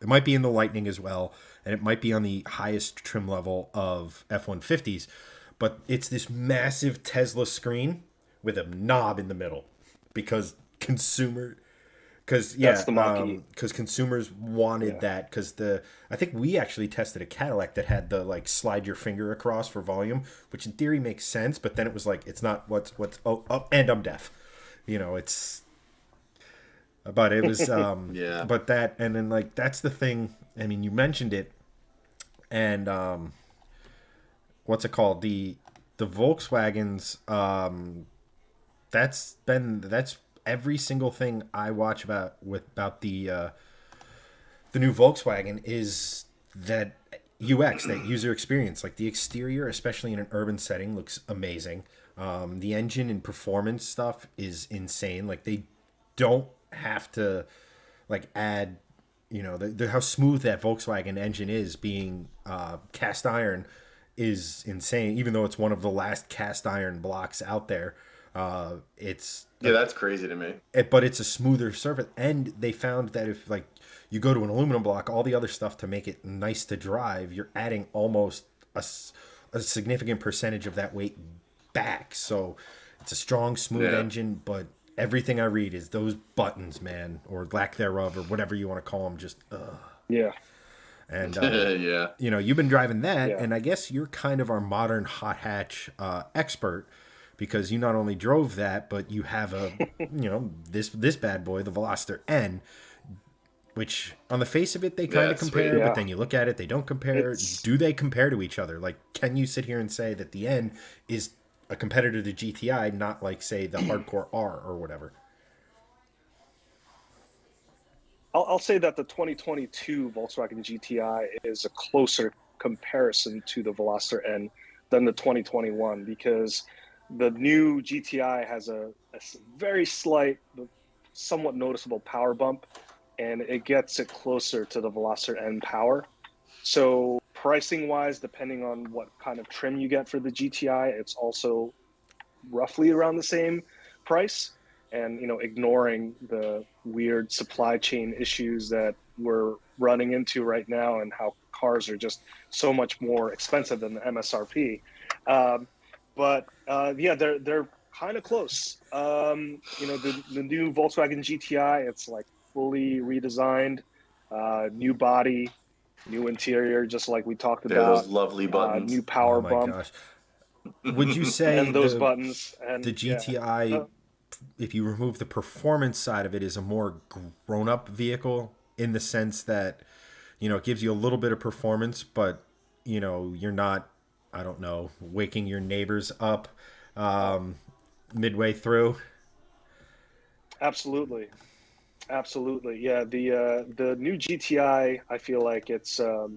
It might be in the Lightning as well, and it might be on the highest trim level of F-150s. But it's this massive Tesla screen with a knob in the middle, because consumer because
that's the Mach-E.
because consumers wanted
Yeah,
that. Because I think we actually tested a Cadillac that had the like slide your finger across for volume, which in theory makes sense, but then it was like it's not what's and I'm deaf, it's but it was
Yeah.
but that, and then like that's the thing. I mean, you mentioned it, and what's it called, the Volkswagens, that's every single thing I watch about the new Volkswagen is that UX, that user experience. Like the exterior, especially in an urban setting, looks amazing. The engine and performance stuff is insane. Like they don't have to like add, how smooth that Volkswagen engine is, being cast iron, is insane. Even though it's one of the last cast iron blocks out there, it's
Yeah, that's crazy to me.
but it's a smoother surface. And they found that if like you go to an aluminum block, all the other stuff to make it nice to drive, you're adding almost a significant percentage of that weight back. So it's a strong, smooth
Yeah.
engine, but everything I read is those buttons, man, or lack thereof, or whatever you want to call them, just
yeah,
and
Yeah.
you've been driving that,
yeah.
and I guess you're kind of our modern hot hatch expert, because you not only drove that, but you have this bad boy, the Veloster N, which on the face of it they kind
Yeah,
of
sweet.
compare, but
Yeah.
then you look at it, they don't compare.
It's
Do they compare to each other? Like, can you sit here and say that the N is a competitor to GTI, not like say the hardcore R or whatever?
I'll say that the 2022 Volkswagen GTI is a closer comparison to the Veloster N than the 2021, because the new GTI has a very slight, somewhat noticeable power bump, and it gets it closer to the Veloster N power. So pricing wise, depending on what kind of trim you get for the GTI, it's also roughly around the same price. And ignoring the weird supply chain issues that we're running into right now, and how cars are just so much more expensive than the MSRP. But yeah, they're kind of close. The new Volkswagen GTI, it's like fully redesigned, new body, new interior, just like we talked
Yeah, those
about,
lovely buttons.
new
Oh
power
my
bump,
gosh. Would you say
and those buttons, and
the
yeah.
GTI, if you remove the performance side of it, is a more grown-up vehicle, in the sense that it gives you a little bit of performance, but you're not, I don't know, waking your neighbors up midway through?
Absolutely, absolutely. Yeah, the new GTI, I feel like it's a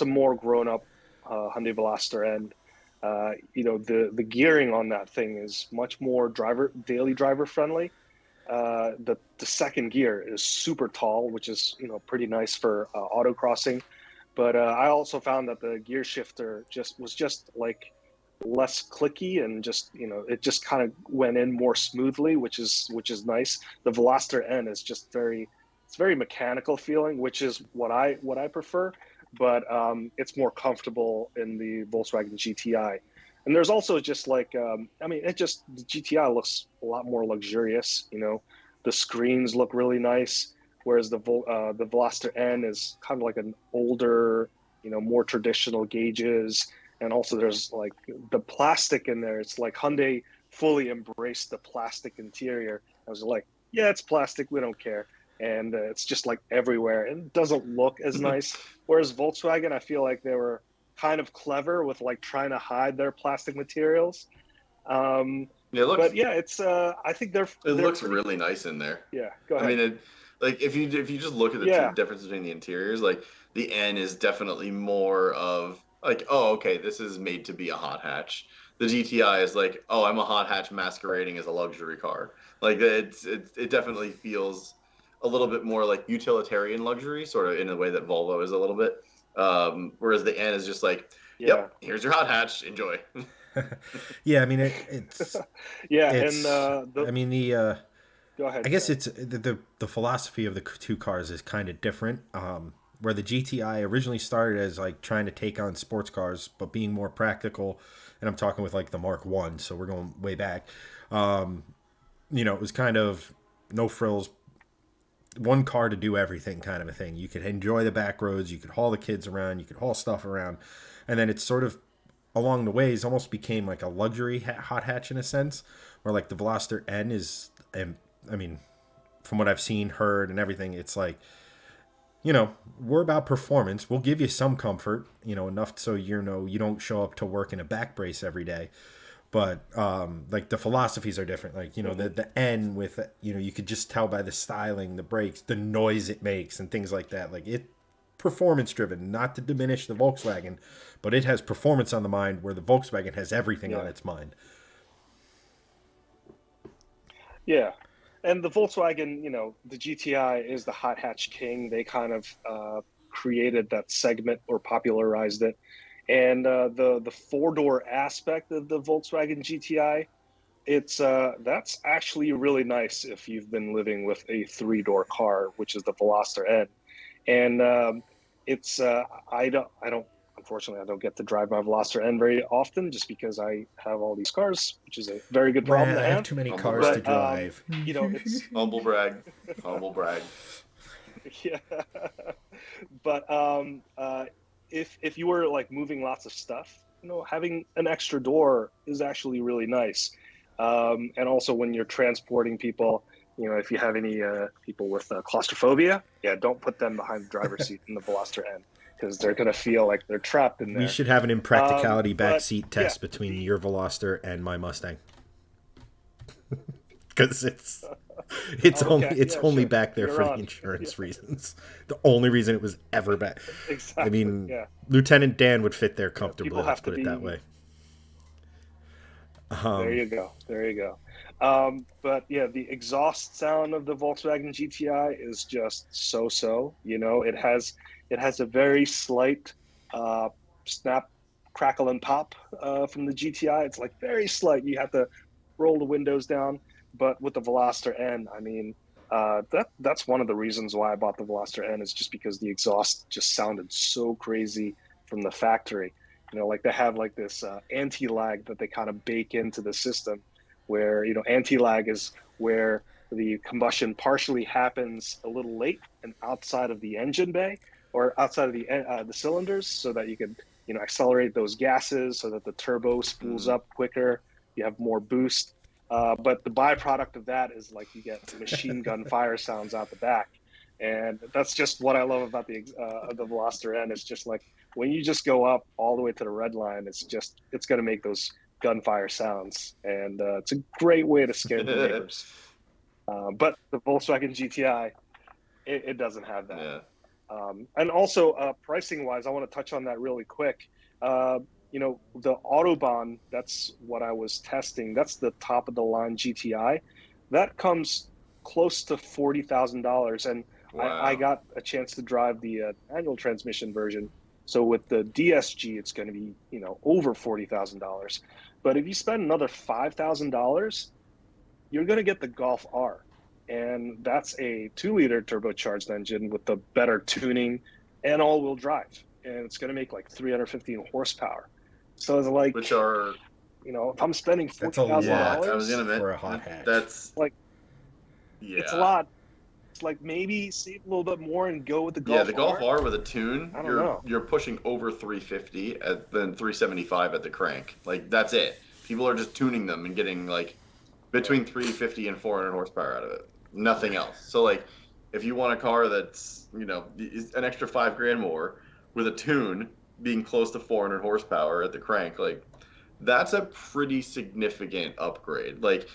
more grown up Hyundai Veloster N. The gearing on that thing is much more daily driver friendly. The second gear is super tall, which is pretty nice for autocrossing. But I also found that the gear shifter was just like less clicky, and it just kind of went in more smoothly, which is nice. The Veloster N is just very mechanical feeling, which is what I prefer. But it's more comfortable in the Volkswagen GTI. And there's also just like, the GTI looks a lot more luxurious. The screens look really nice, whereas the Veloster N is kind of like an older, more traditional gauges. And also there's like the plastic in there. It's like Hyundai fully embraced the plastic interior. I was like, yeah, it's plastic. We don't care. And it's just like everywhere. And it doesn't look as nice. Whereas Volkswagen, I feel like they were kind of clever with like trying to hide their plastic materials.
Yeah, it looks.
But yeah, it's. I think they're.
It looks really nice in there.
Yeah, go ahead.
I mean, like if you just look at the
Yeah.
difference between the interiors, like the N is definitely more of like, oh, okay, this is made to be a hot hatch. The GTI is like, oh, I'm a hot hatch masquerading as a luxury car. Like it definitely feels a little bit more like utilitarian luxury, sort of in a way that Volvo is a little bit. Whereas the N is just like, yep, here's your hot hatch, enjoy.
Yeah, I mean it's
yeah,
it's,
and
go ahead. I guess it's the philosophy of the two cars is kind of different. Where the GTI originally started as like trying to take on sports cars, but being more practical, and I'm talking with like the Mark I, so we're going way back. It was kind of no frills, one car to do everything kind of a thing. You could enjoy the back roads, you could haul the kids around, you could haul stuff around, and then it's sort of along the ways almost became like a luxury hot hatch in a sense, where like the Veloster N is, and I mean, from what I've seen, heard, and everything, it's like, we're about performance. We'll give you some comfort, enough so you don't show up to work in a back brace every day. But like the philosophies are different. Like, the N with, you could just tell by the styling, the brakes, the noise it makes and things like that. Like performance driven, not to diminish the Volkswagen, but it has performance on the mind where the Volkswagen has everything on its mind.
Yeah. And the Volkswagen, the GTI is the hot hatch king. They kind of created that segment or popularized it. And the four-door aspect of the Volkswagen GTI, that's actually really nice if you've been living with a three-door car, which is the Veloster N. And unfortunately, I don't get to drive my Veloster N very often just because I have all these cars, which is a very good problem to have.
I have too many cars to drive.
It's
humble brag.
Yeah, but if you were like moving lots of stuff, having an extra door is actually really nice. And also when you're transporting people, if you have any people with claustrophobia, don't put them behind the driver's seat in the Veloster N, because they're going to feel like they're trapped in there.
We should have an impracticality backseat test between your Veloster and my Mustang. Because it's only back there for the insurance reasons. The only reason it was ever back.
Exactly.
I mean, Lieutenant Dan would fit there comfortably. Let's put it that way.
There you go. But yeah, the exhaust sound of the Volkswagen GTI is just so. It has a very slight snap, crackle, and pop from the GTI. It's like very slight. You have to roll the windows down. But with the Veloster N, I mean, that's one of the reasons why I bought the Veloster N, is just because the exhaust just sounded so crazy from the factory. Like they have like this anti-lag that they kind of bake into the system, where anti-lag is where the combustion partially happens a little late and outside of the engine bay or outside of the cylinders, so that you can accelerate those gases so that the turbo spools up quicker. You have more boost. But the byproduct of that is like you get machine gun fire sounds out the back, and that's just what I love about the Veloster N. It's just like when you just go up all the way to the red line, it's going to make those gunfire sounds, and it's a great way to scare the neighbors. But the Volkswagen GTI, it doesn't have that.
Yeah.
And also pricing wise, I want to touch on that really quick. the Autobahn, that's what I was testing. That's the top of the line GTI. That comes close to $40,000. And I
Wow.
got a chance to drive the manual transmission version. So with the DSG, it's going to be, over $40,000. But if you spend another $5,000, you're going to get the Golf R. And that's a 2-liter turbocharged engine with the better tuning and all-wheel drive. And it's going to make like 315 horsepower. So it's like,
Which are
if I'm spending
That's a lot
I was
$40,000,
gonna
for a
admit
hot hatch.
that's
like,
yeah.
it's a lot. It's like maybe save a little bit more and go with the Golf
Yeah, the Golf
R.
R with a tune,
I don't know.
you're pushing over 350 then 375 at the crank. Like that's it. People are just tuning them and getting like between 350 and 400 horsepower out of it. Nothing else. So like if you want a car that's, is an extra $5,000 more with a tune being close to 400 horsepower at the crank, like that's a pretty significant upgrade. Like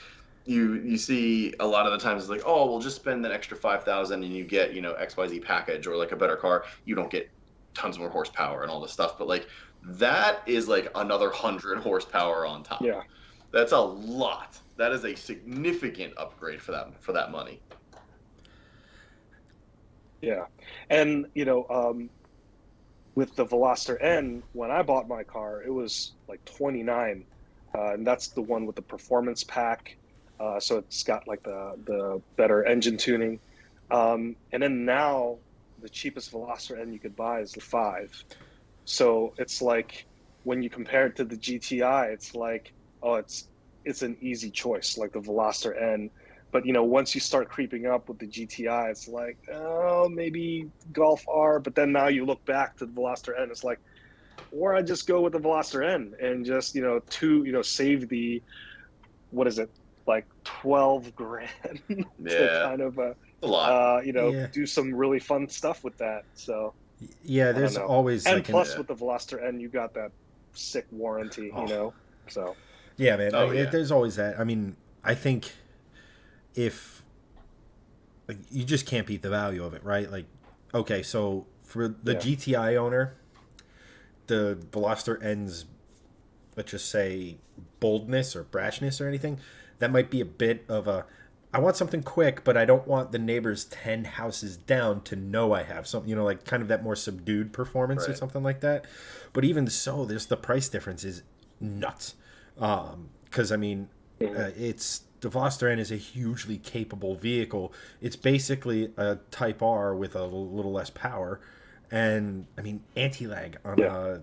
you see a lot of the times it's like, oh, we'll just spend an extra 5,000 and you get, XYZ package or like a better car. You don't get tons more horsepower and all this stuff, but like that is like another 100 horsepower on top.
Yeah.
That's a lot. That is a significant upgrade for that money.
Yeah. And, with the Veloster N, when I bought my car, it was like 29, and that's the one with the performance pack. So it's got like the better engine tuning. And then now the cheapest Veloster N you could buy is the 5. So it's like when you compare it to the GTI, it's like, oh, it's an easy choice, like the Veloster N. But once you start creeping up with the GTI, it's like, oh, maybe Golf R. But then now you look back to the Veloster N, it's like, or I just go with the Veloster N and just save the, what is it, like 12 grand to kind of
a lot.
do some really fun stuff with that. So
Yeah, there's always
and
like
plus with the Veloster N, you got that sick warranty, So
yeah, man.
Oh, yeah.
There's always that. I mean, I think if like, you just can't beat the value of it, right? Like, okay, so for the GTI owner, the Veloster N's, let's just say, boldness or brashness or anything, that might be a bit of a, I want something quick, but I don't want the neighbors 10 houses down to know I have something, like kind of that more subdued performance or something like that. But even so, there's the price difference is nuts. Because, I mean, it's the Veloster N is a hugely capable vehicle. It's basically a Type R with a little less power. And, I mean, anti-lag on a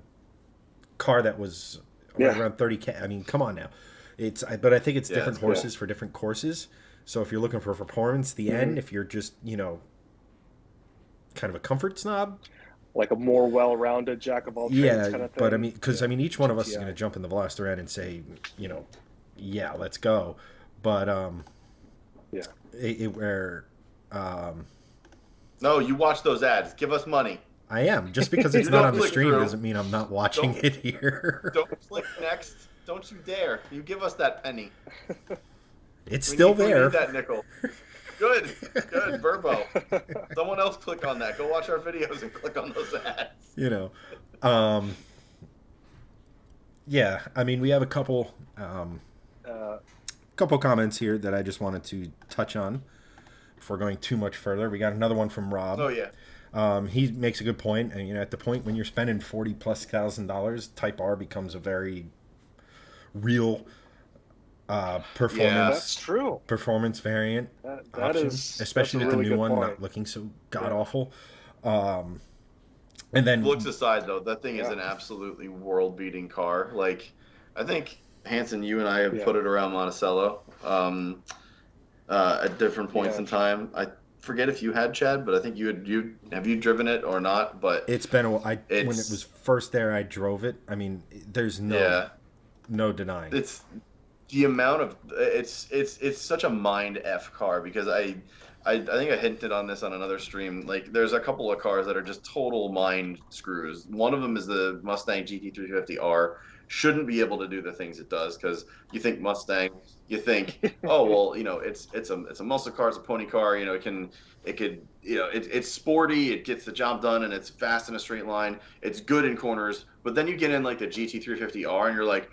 car that was right around 30K. I mean, come on now. But I think it's different horses for different courses. So if you're looking for performance, the N, if you're just, kind of a comfort snob.
Like a more well-rounded jack of all trades kind of thing.
But I mean, because each one of us is going to jump in the Veloster N and say, let's go. But
no, you watch those ads. Give us money.
I am. Just because it's not on the stream doesn't mean I'm not watching it here.
Don't click next. Don't you dare. You give us that penny.
It's still there.
We need that nickel. Good. Verbo. Someone else click on that. Go watch our videos and click on those ads.
Yeah, I mean, we have a couple comments here that I just wanted to touch on before going too much further. We got another one from Rob.
Oh, yeah.
He makes a good point. And, at the point when you're spending $40,000+, Type R becomes a very real performance.
Yeah, that's true.
Performance variant
that
option, especially with the new one not looking so god awful. And then
looks aside, though, that thing is an absolutely world-beating car. Like, I think Hanson, you and I have put it around Monticello at different points in time. I forget if you had, Chad, but I think have you driven it or not? But
it's been a while. When it was first there, I drove it. I mean, there's no denying.
It's the amount of it's such a mind F car because I think I hinted on this on another stream. Like, there's a couple of cars that are just total mind screws. One of them is the Mustang GT350R. Shouldn't be able to do the things it does because you think Mustang, you think, oh well, it's a muscle car, it's a pony car. It's sporty, it gets the job done, and it's fast in a straight line. It's good in corners. But then you get in like the GT350R, and you're like,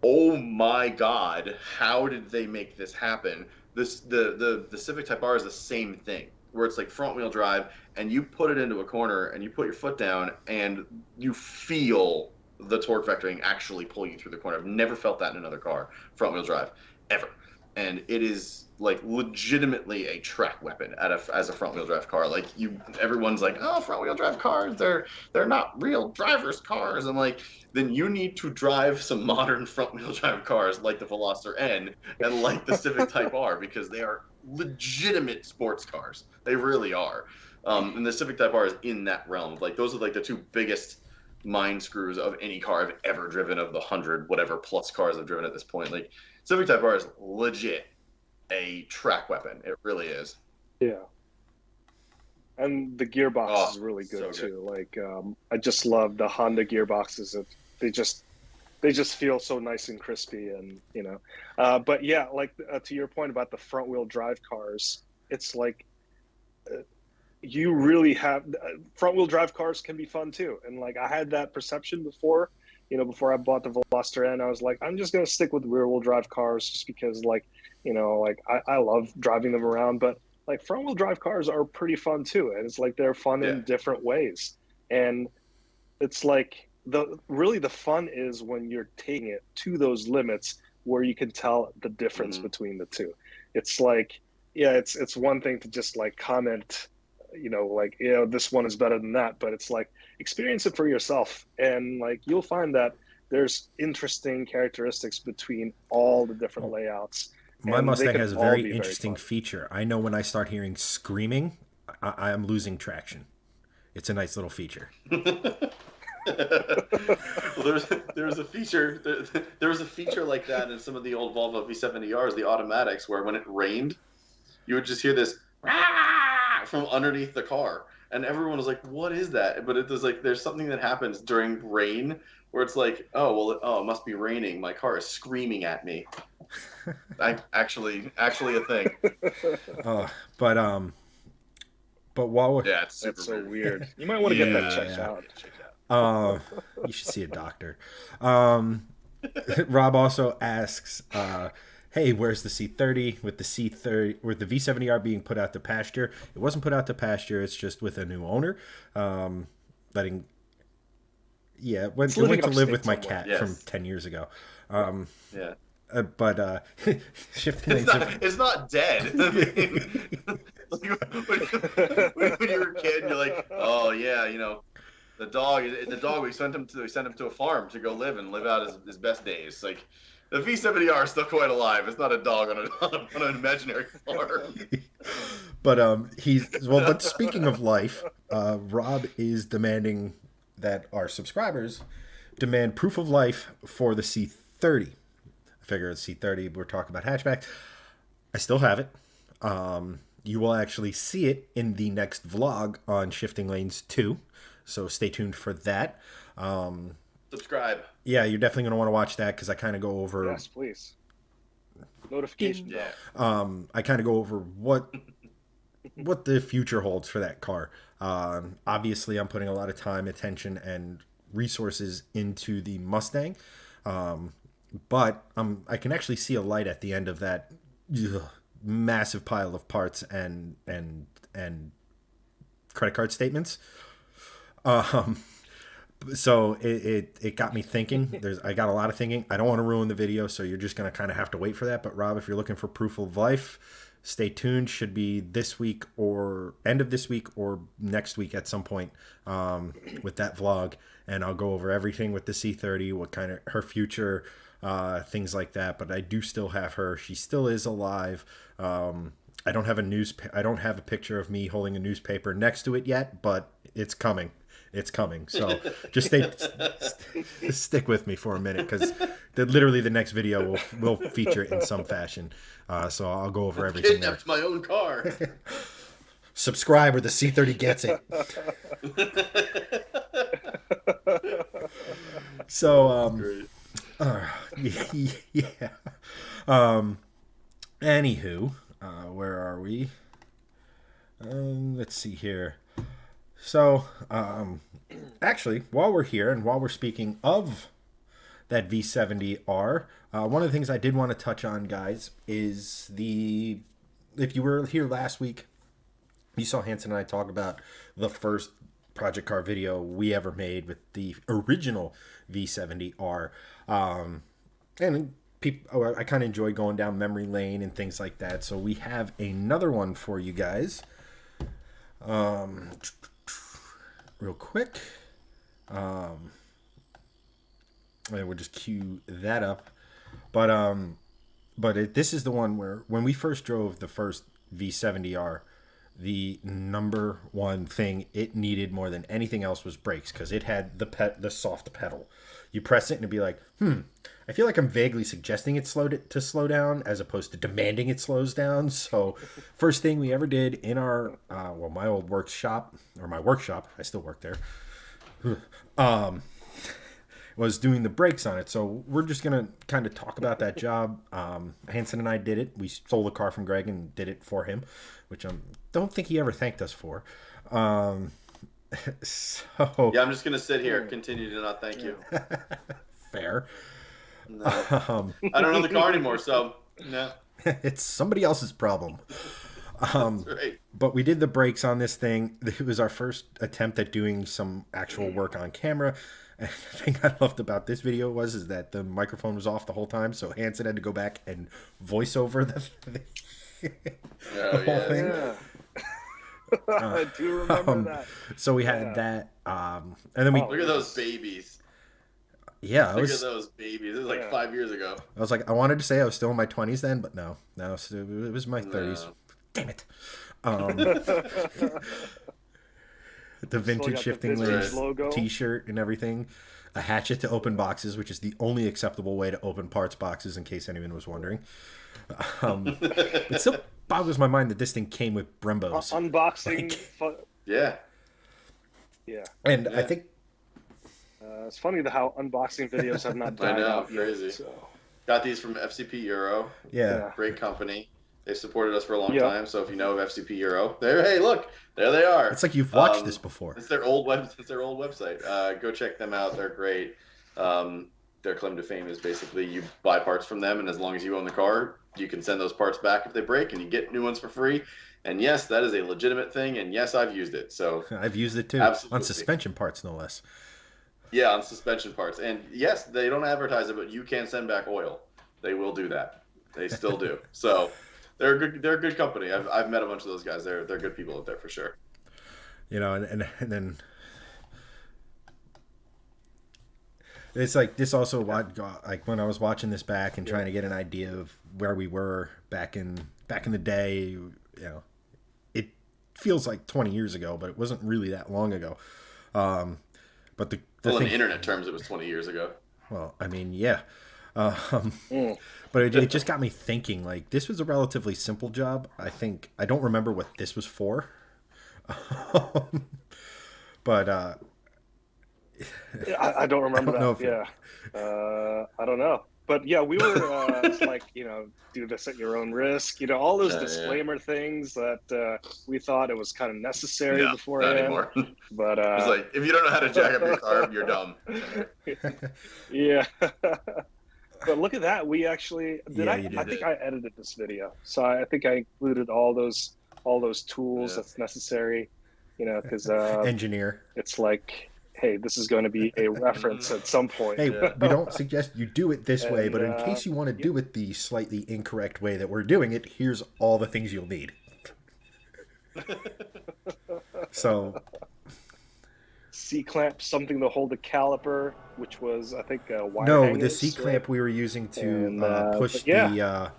oh my god, how did they make this happen? The Civic Type R is the same thing, where it's like front wheel drive, and you put it into a corner and you put your foot down and you feel the torque vectoring actually pull you through the corner. I've never felt that in another car, front wheel drive, ever. And it is like legitimately a track weapon as a front wheel drive car. Like, everyone's like, oh, front wheel drive cars, they're not real drivers' cars. I'm like, then you need to drive some modern front wheel drive cars like the Veloster N and like the Civic Type R, because they are legitimate sports cars. They really are. And the Civic Type R is in that realm. Like, those are like the two biggest mind screws of any car I've ever driven, of the 100 whatever plus cars I've driven at this point. Like, Civic Type R is legit a track weapon. It really is.
Yeah. And the gearbox is really good, so too. Like, I just love the Honda gearboxes. They just feel so nice and crispy, and but yeah, like, to your point about the front wheel drive cars, it's like, you really have front wheel drive cars can be fun too. And like, I had that perception before, before I bought the Veloster N. I was like, I'm just going to stick with rear wheel drive cars just because, like, I love driving them around, but like, front wheel drive cars are pretty fun too. And it's like, they're fun in different ways. And it's like, the fun is when you're taking it to those limits where you can tell the difference between the two. It's like, yeah, it's one thing to just like comment, this one is better than that, but it's like, experience it for yourself, and like, you'll find that there's interesting characteristics between all the different layouts.
My Mustang has a very interesting feature. I know when I start hearing screaming, I am losing traction. It's a nice little feature.
Well, there was a feature like that in some of the old Volvo V70Rs, the automatics, where when it rained, you would just hear this from underneath the car, and everyone was like, what is that? But it was like, there's something that happens during rain where it's like, it must be raining, my car is screaming at me. Actually a thing.
But while we're,
yeah, it's
that's so weird. You might want to get that checked out.
You should see a doctor. Rob also asks, hey, where's the C30? With the V70R being put out to pasture, it wasn't put out to pasture. It's just with a new owner. It went to live with my cat from 10 years ago. But shifting
it's not dead. I mean, when you were a kid, you're like, oh yeah, the dog we sent him to a farm to go live out his best days. Like, the V70R is still quite alive. It's not a dog on an imaginary farm.
But speaking of life, Rob is demanding that our subscribers demand proof of life for the C30. I figure it's C30. We're talking about hatchback. I still have it. You will actually see it in the next vlog on Shifting Lanes 2. So stay tuned for that.
Subscribe.
Yeah, you're definitely going to want to watch that, because I kind of go over...
Yes, please. Notification.
Yeah.
I kind of go over what the future holds for that car. Obviously, I'm putting a lot of time, attention, and resources into the Mustang. But I can actually see a light at the end of that massive pile of parts and credit card statements. So it got me thinking. I got a lot of thinking. I don't want to ruin the video, so you're just going to kind of have to wait for that. But Rob, if you're looking for proof of life, stay tuned. Should be this week or end of this week or next week at some point with that vlog. And I'll go over everything with the C30, what kind of her future, things like that. But I do still have her. She still is alive. I don't have a picture of me holding a newspaper next to it yet, but it's coming. It's coming. So just stick with me for a minute, because literally the next video will feature it in some fashion. So I'll go over everything there.
Kidnapped my own car.
Subscribe or the C30 gets it. So yeah. Anywho, where are we? Let's see here. So, actually, while we're here and while we're speaking of that V70R, one of the things I did want to touch on, guys, is if you were here last week, you saw Hanson and I talk about the first project car video we ever made with the original V70R. And I kind of enjoy going down memory lane and things like that. So we have another one for you guys. Real quick. And we'll just cue that up. But this is the one where when we first drove the first V70R, the number one thing it needed more than anything else was brakes, because it had the soft pedal. You press it and it'd be like, I feel like I'm vaguely suggesting it to slow down as opposed to demanding it slows down. So first thing we ever did in our, my old workshop, I still work there, was doing the brakes on it. So we're just going to kind of talk about that job. Hanson and I did it. We stole the car from Greg and did it for him, which I don't think he ever thanked us for. So
yeah, I'm just gonna sit here, continue to not thank you.
Fair.
No. I don't own the car anymore, so no.
It's somebody else's problem.
That's right.
But we did the brakes on this thing. It was our first attempt at doing some actual work on camera. And the thing I loved about this video is that the microphone was off the whole time, so Hanson had to go back and voice over the whole thing.
Yeah. I do remember that.
So we had that, and then we
look at those babies.
Yeah,
look at those babies. It was like 5 years ago.
I was like, I wanted to say I was still in my 20s then, but no, it was my 30s. No. Damn it. The vintage shifting lanes T-shirt and everything. A hatchet to open boxes, which is the only acceptable way to open parts boxes, in case anyone was wondering. It still boggles my mind that this thing came with Brembos.
Unboxing.
Yeah.
And I think
it's funny how unboxing videos have not died out
crazy.
Yet, so.
Got these from FCP Euro.
Yeah.
Great company. They've supported us for a long time. So if you know of FCP Euro, hey, look, there they are.
It's like you've watched this before.
It's their old website. Go check them out. They're great. Their claim to fame is basically you buy parts from them, and as long as you own the car, you can send those parts back if they break, and you get new ones for free. And yes, that is a legitimate thing, and yes, I've used it. So
I've used it too.
Absolutely.
On suspension parts, no less.
Yeah, on suspension parts. And yes, they don't advertise it, but you can send back oil. They will do that. They still do. So they're a good company. I've met a bunch of those guys. They're good people out there for sure.
You know, and then it's like this also, like when I was watching this back and trying to get an idea of where we were back in the day, you know, it feels like 20 years ago, but it wasn't really that long ago. But
in internet terms, it was 20 years ago.
Well, I mean, yeah. But it just got me thinking, like, this was a relatively simple job. I don't remember what this was for. But
I don't remember I don't know. But yeah, we were it's like, you know, do this at your own risk. You know, all those disclaimer things that we thought it was kind of necessary beforehand.
Not anymore.
But
it's like, if you don't know how to jack up your car, you're dumb.
Yeah. But look at that. We actually I think I edited this video. So I think I included all those tools that's necessary, you know, because
engineer.
It's like, hey, this is going to be a reference at some point.
Hey, we don't suggest you do it this way, but in case you want to do it the slightly incorrect way that we're doing it, here's all the things you'll need. So,
C-clamp, something to hold the caliper, which was, I think, wire hangers,
the C-clamp we were using to push the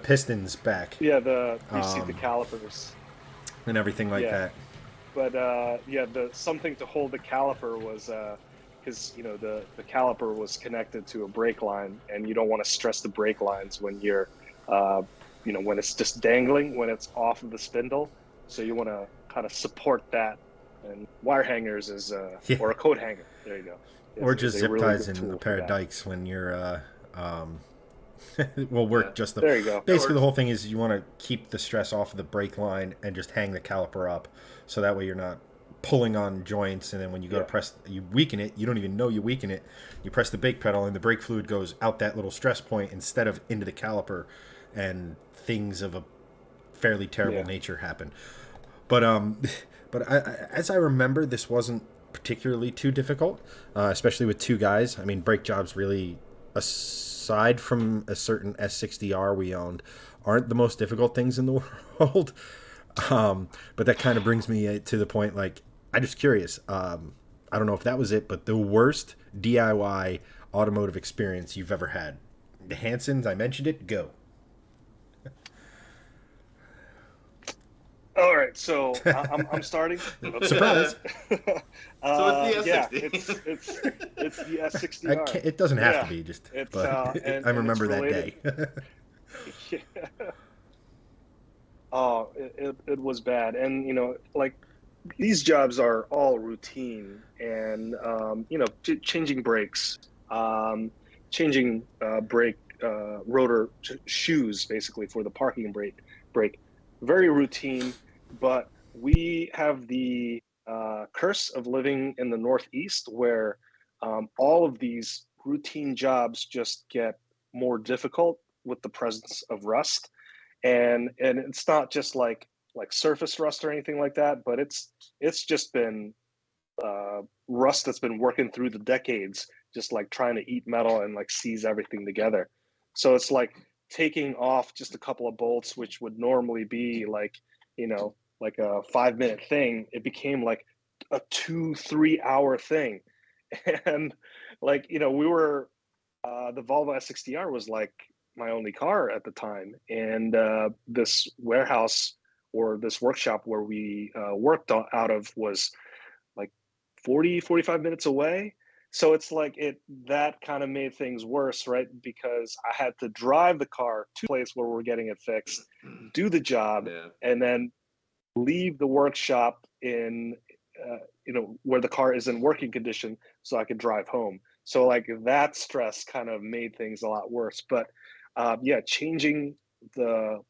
pistons back.
Yeah, you see the calipers.
And everything like that.
But yeah, the something to hold the caliper was because the caliper was connected to a brake line, and you don't want to stress the brake lines when you're when it's just dangling, when it's off of the spindle. So you want to kind of support that, and wire hangers is
Yeah.
or a coat hanger. There you go.
Or just
is a
zip
really
ties
good
in
tool
a
for
pair of
that.
dikes when you're will work.
Yeah.
Just
There you go.
basically the whole thing is you want to keep the stress off of the brake line and just hang the caliper up, so that way you're not pulling on joints, and then when you go to press, you weaken it, you don't even know you weaken it. You press the brake pedal and the brake fluid goes out that little stress point instead of into the caliper, and things of a fairly terrible nature happen. But as I remember, this wasn't particularly too difficult, especially with two guys. I mean, brake jobs really, aside from a certain S60R we owned, aren't the most difficult things in the world. But that kind of brings me to the point, like, I'm just curious. I don't know if that was it, but the worst DIY automotive experience you've ever had. The Hansons, I mentioned it. Go.
All right, so I'm starting. Okay.
Surprise!
So it's the
Yeah,
S60.
it's the S60R.
It doesn't have to be, just.
It's
But
and
I remember
it's
that
related.
day.
Yeah. Oh, it was bad, and like these jobs are all routine, and changing brakes, changing brake rotor shoes, basically for the parking brake, very routine. But we have the curse of living in the Northeast, where all of these routine jobs just get more difficult with the presence of rust, and it's not just like surface rust or anything like that, but it's just been rust that's been working through the decades, just like trying to eat metal and like seize everything together. So it's like taking off just a couple of bolts, which would normally be like a 5 minute thing. It became like a 2 3 hour thing. And like we were the Volvo S60R was like my only car at the time, and this warehouse or this workshop where we worked out of was like 40 45 minutes away. So it's like that kind of made things worse, right? Because I had to drive the car to the place where we're getting it fixed, do the job,
Yeah.
and then leave the workshop in where the car is in working condition so I could drive home. So like that stress kind of made things a lot worse. But yeah, changing the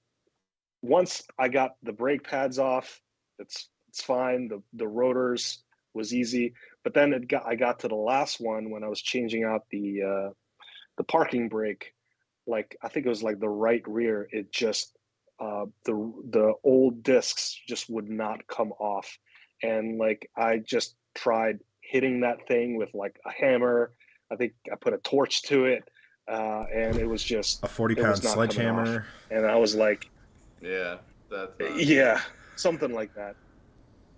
once I got the brake pads off, it's fine. The rotors was easy, but then I got to the last one when I was changing out the parking brake. Like I think it was like the right rear. It just the old discs just would not come off, and like I just tried hitting that thing with like a hammer. I think I put a torch to it, and it was just
A 40
it was
pound
not coming off.
sledgehammer.
And I was like,
Yeah. That's not...
yeah, something like that.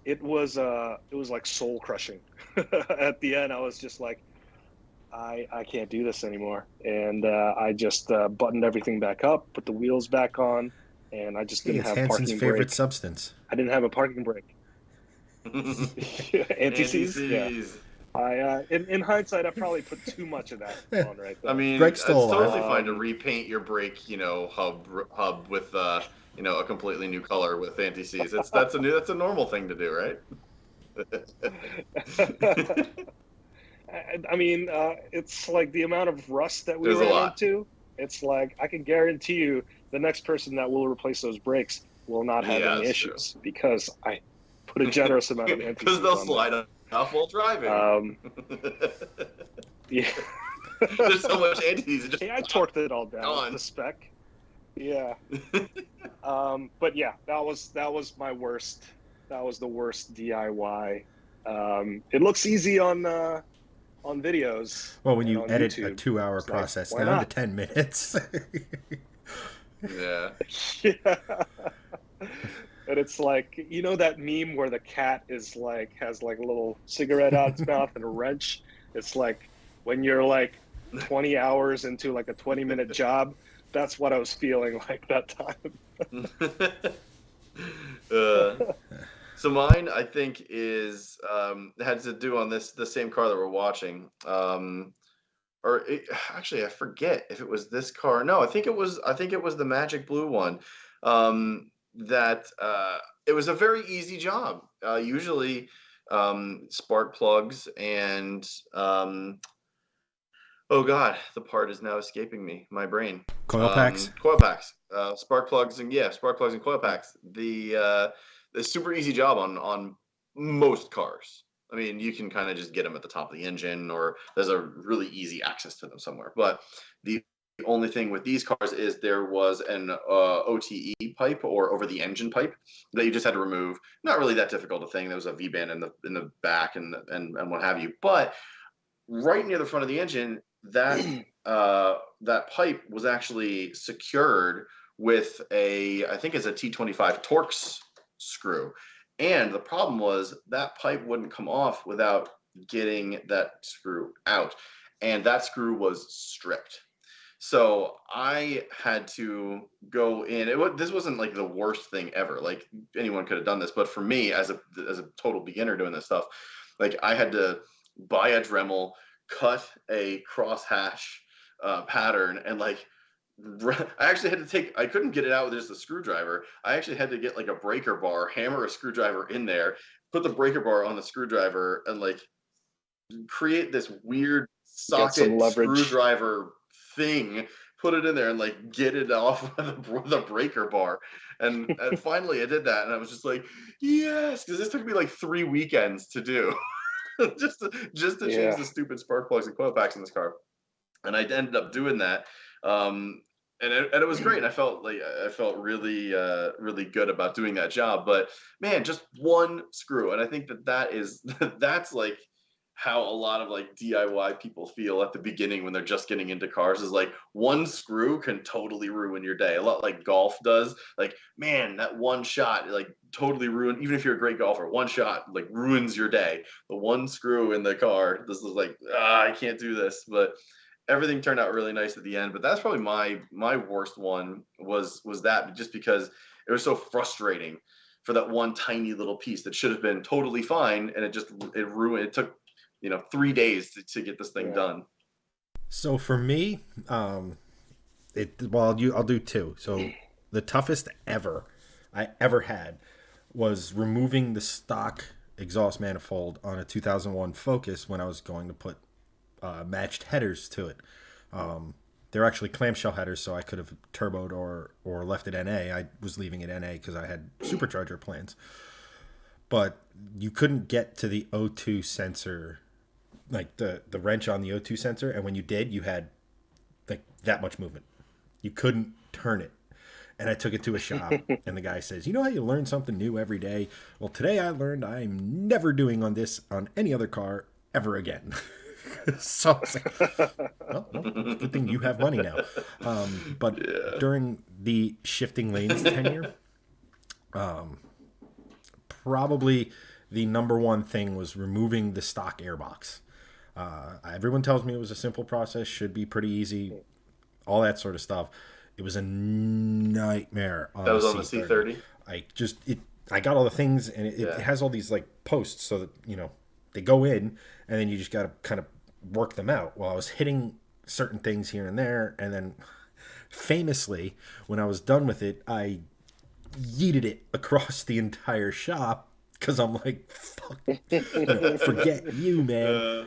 It was like soul crushing. At the end, I was just like, I can't do this anymore, and I just buttoned everything back up, put the wheels back on, and I just didn't
It's
have
Hanson's
parking
favorite
brake.
substance.
I didn't have a parking brake. Anti-seize? Yeah. In hindsight, I probably put too much of that on right there.
I mean,
Greg's
it's
still alive.
totally fine to repaint your brake, hub with a completely new color with anti-seize. That's a normal thing to do, right?
I mean, it's like the amount of rust that we
There's a
ran
lot.
into. It's like I can guarantee you, the next person that will replace those brakes will not have
Yeah,
any
that's
issues because I put a generous amount of anti-seize
Because they'll
on
slide off while driving.
Yeah.
There's so much anti-seize.
Hey, I torqued it all down
Gone.
to spec. Yeah. But yeah, that was my worst. That was the worst DIY. It looks easy on videos.
Well, when
and
you
on
edit
YouTube.
a 2 hour
It's like,
process
why
down to
not?
10 minutes.
Yeah.
Yeah. And it's like, that meme where the cat is like has like a little cigarette out its mouth and a wrench. It's like when you're like 20 hours into like a 20-minute job, that's what I was feeling like that time.
So mine, I think, is had to do on the same car that we're watching. Or it, actually, I forget if it was this car. No, I think it was the magic blue one. That it was a very easy job. Usually, spark plugs and oh god, the part is now escaping me. My brain.
Coil packs.
Coil packs, spark plugs, and yeah, spark plugs and coil packs. The super easy job on most cars. I mean, you can kind of just get them at the top of the engine, or there's a really easy access to them somewhere. But the only thing with these cars is there was an OTE pipe, or over the engine pipe, that you just had to remove. Not really that difficult a thing. There was a V band in the back and what have you. But right near the front of the engine, that pipe was actually secured with I think it's a T25 Torx screw. And the problem was that pipe wouldn't come off without getting that screw out. And that screw was stripped. So I had to go in. This wasn't like the worst thing ever. Like, anyone could have done this, but for me, as a total beginner doing this stuff, like, I had to buy a Dremel, cut a crosshatch pattern, and like I actually had to I couldn't get it out with just a screwdriver. I actually had to get like a breaker bar, hammer a screwdriver in there, put the breaker bar on the screwdriver, and like create this weird socket screwdriver thing, put it in there, and like get it off the breaker bar. And finally I did that, and I was just like, yes, because this took me like 3 weekends to do. just to change the stupid spark plugs and coil packs in this car. And I ended up doing that. And it was great. I felt really really good about doing that job. But man, just one screw, and I think that's like how a lot of like DIY people feel at the beginning when they're just getting into cars, is like one screw can totally ruin your day. A lot like golf does. Like, man, that one shot like totally ruin, even if you're a great golfer, one shot like ruins your day. The one screw in the car, this is like, I can't do this. But everything turned out really nice at the end. But that's probably my worst one, was that, just because it was so frustrating for that one tiny little piece that should have been totally fine, and it ruined. It took 3 days to get this thing done.
So for me, I'll do two. So the toughest I ever had was removing the stock exhaust manifold on a 2001 Focus when I was going to put matched headers to it. They're actually clamshell headers, so I could have turboed or left it NA. I was leaving it NA because I had supercharger plans. But you couldn't get to the O2 sensor, like the wrench on the O2 sensor, and when you did, you had like that much movement. You couldn't turn it. And I took it to a shop, and the guy says, "You know how you learn something new every day? Well, today I learned I'm never doing on any other car ever again." So I was like, well, no, it's a good thing you have money now. But during the shifting lanes tenure, probably the number one thing was removing the stock airbox. Everyone tells me it was a simple process, should be pretty easy, all that sort of stuff. It was a nightmare.
That was on the C30.
I got all the things, and it has all these like posts, so that they go in, and then you just got to kind of work them out. Well, I was hitting certain things here and there, and then famously, when I was done with it, I yeeted it across the entire shop because I'm like, fuck, forget you, man.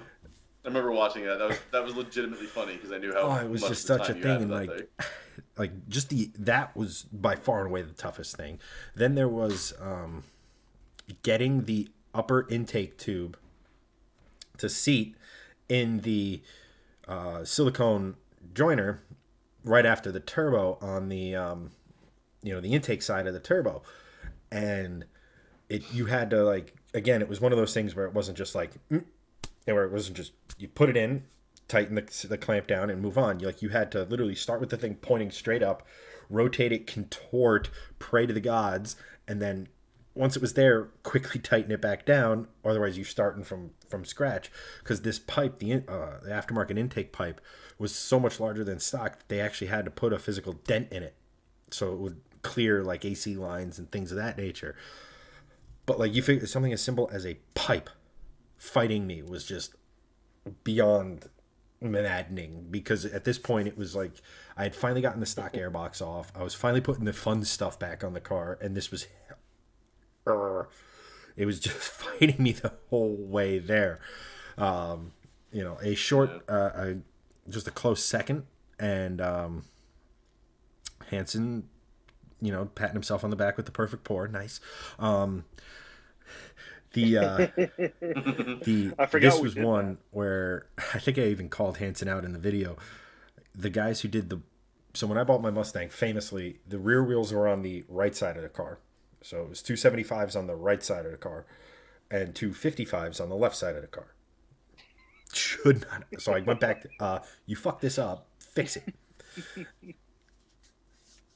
I remember watching that. That was legitimately funny because I knew how.
Oh, it was just such a thing, and that was by far and away the toughest thing. Then there was getting the upper intake tube to seat in the silicone joiner right after the turbo on the the intake side of the turbo, and you had to, like, again, it was one of those things where it wasn't just like where it wasn't just you put it in, tighten the clamp down, and move on. You had to literally start with the thing pointing straight up, rotate it, contort, pray to the gods, and then once it was there, quickly tighten it back down. Otherwise, you're starting from scratch, because this pipe, the aftermarket intake pipe, was so much larger than stock that they actually had to put a physical dent in it so it would clear like AC lines and things of that nature. But like you figure something as simple as a pipe fighting me was just beyond maddening, because at this point it was like I had finally gotten the stock airbox off. I was finally putting the fun stuff back on the car, and this was it was just fighting me the whole way there. A short, just a close second, and Hansen, patting himself on the back with the perfect pour. Nice.
I forgot
this was one where I think I even called Hansen out in the video. The guys who did so when I bought my Mustang, famously, the rear wheels were on the right side of the car. So it was 275s on the right side of the car and 255s on the left side of the car. Should not. So I went back, you fucked this up, fix it.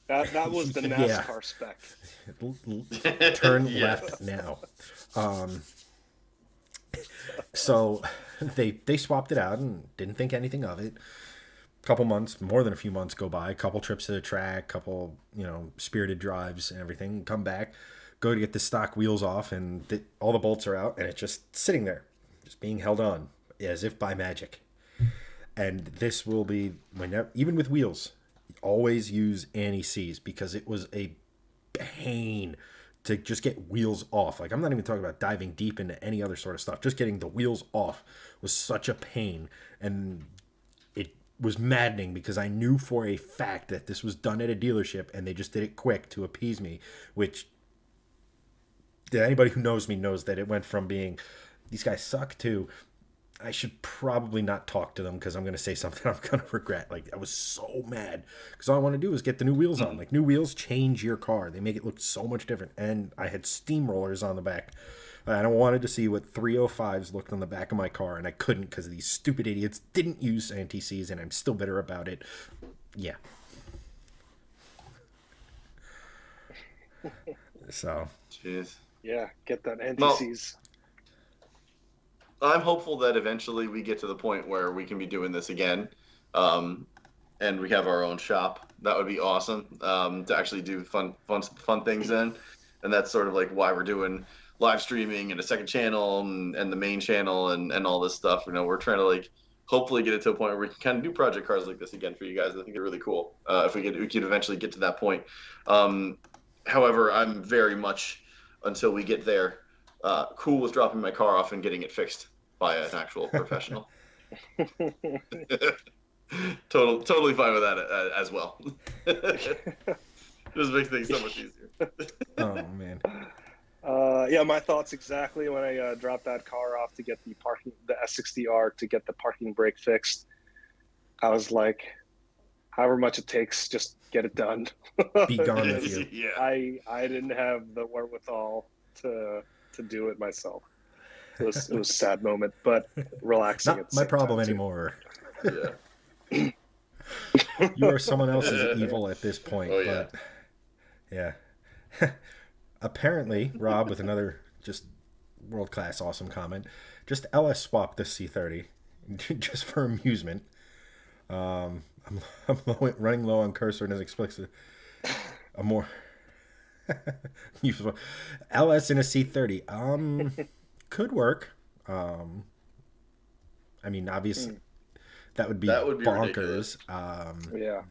That was the NASCAR spec.
Turn left now. So they swapped it out and didn't think anything of it. A couple months, more than a few months go by, a couple trips to the track, couple, spirited drives and everything, come back, go to get the stock wheels off, and all the bolts are out, and it's just sitting there, just being held on as if by magic. And this will be, even with wheels, always use anti-seize, because it was a pain to just get wheels off. Like, I'm not even talking about diving deep into any other sort of stuff. Just getting the wheels off was such a pain, and it was maddening because I knew for a fact that this was done at a dealership and they just did it quick to appease me, which anybody who knows me knows that it went from being, these guys suck, to I should probably not talk to them because I'm going to say something I'm going to regret. Like, I was so mad because all I want to do is get the new wheels on. Like, new wheels change your car. They make it look so much different. And I had steamrollers on the back. And I wanted to see what 305s looked on the back of my car, and I couldn't because these stupid idiots didn't use anti-seize, and I'm still bitter about it. Yeah. So.
Jeez.
Yeah, get that anti-seize.
I'm hopeful that eventually we get to the point where we can be doing this again, and we have our own shop. That would be awesome, to actually do fun things in, and that's sort of like why we're doing live streaming and a second channel and the main channel and all this stuff. We're trying to like hopefully get it to a point where we can kind of do project cars like this again for you guys. I think they're really cool. If we could eventually get to that point. However, I'm very much, until we get there, cool with dropping my car off and getting it fixed by an actual professional. Totally fine with that as well. Just makes things so much easier.
Oh man.
Yeah, my thoughts exactly when I dropped that car off to get the S60R to get the parking brake fixed. I was like, however much it takes, just get it done.
Be gone with you.
Yeah.
I didn't have the wherewithal to do it myself. It was a sad moment, but relaxing.
Not my problem anymore.
Yeah.
You are someone else's evil at this point.
Oh, yeah.
But yeah. Apparently, Rob, with another just world-class awesome comment, just LS swapped this C30 just for amusement. I'm running low on cursor and as explicit. A more LS in a C30 could work. I mean, obviously that would be bonkers.
Yeah.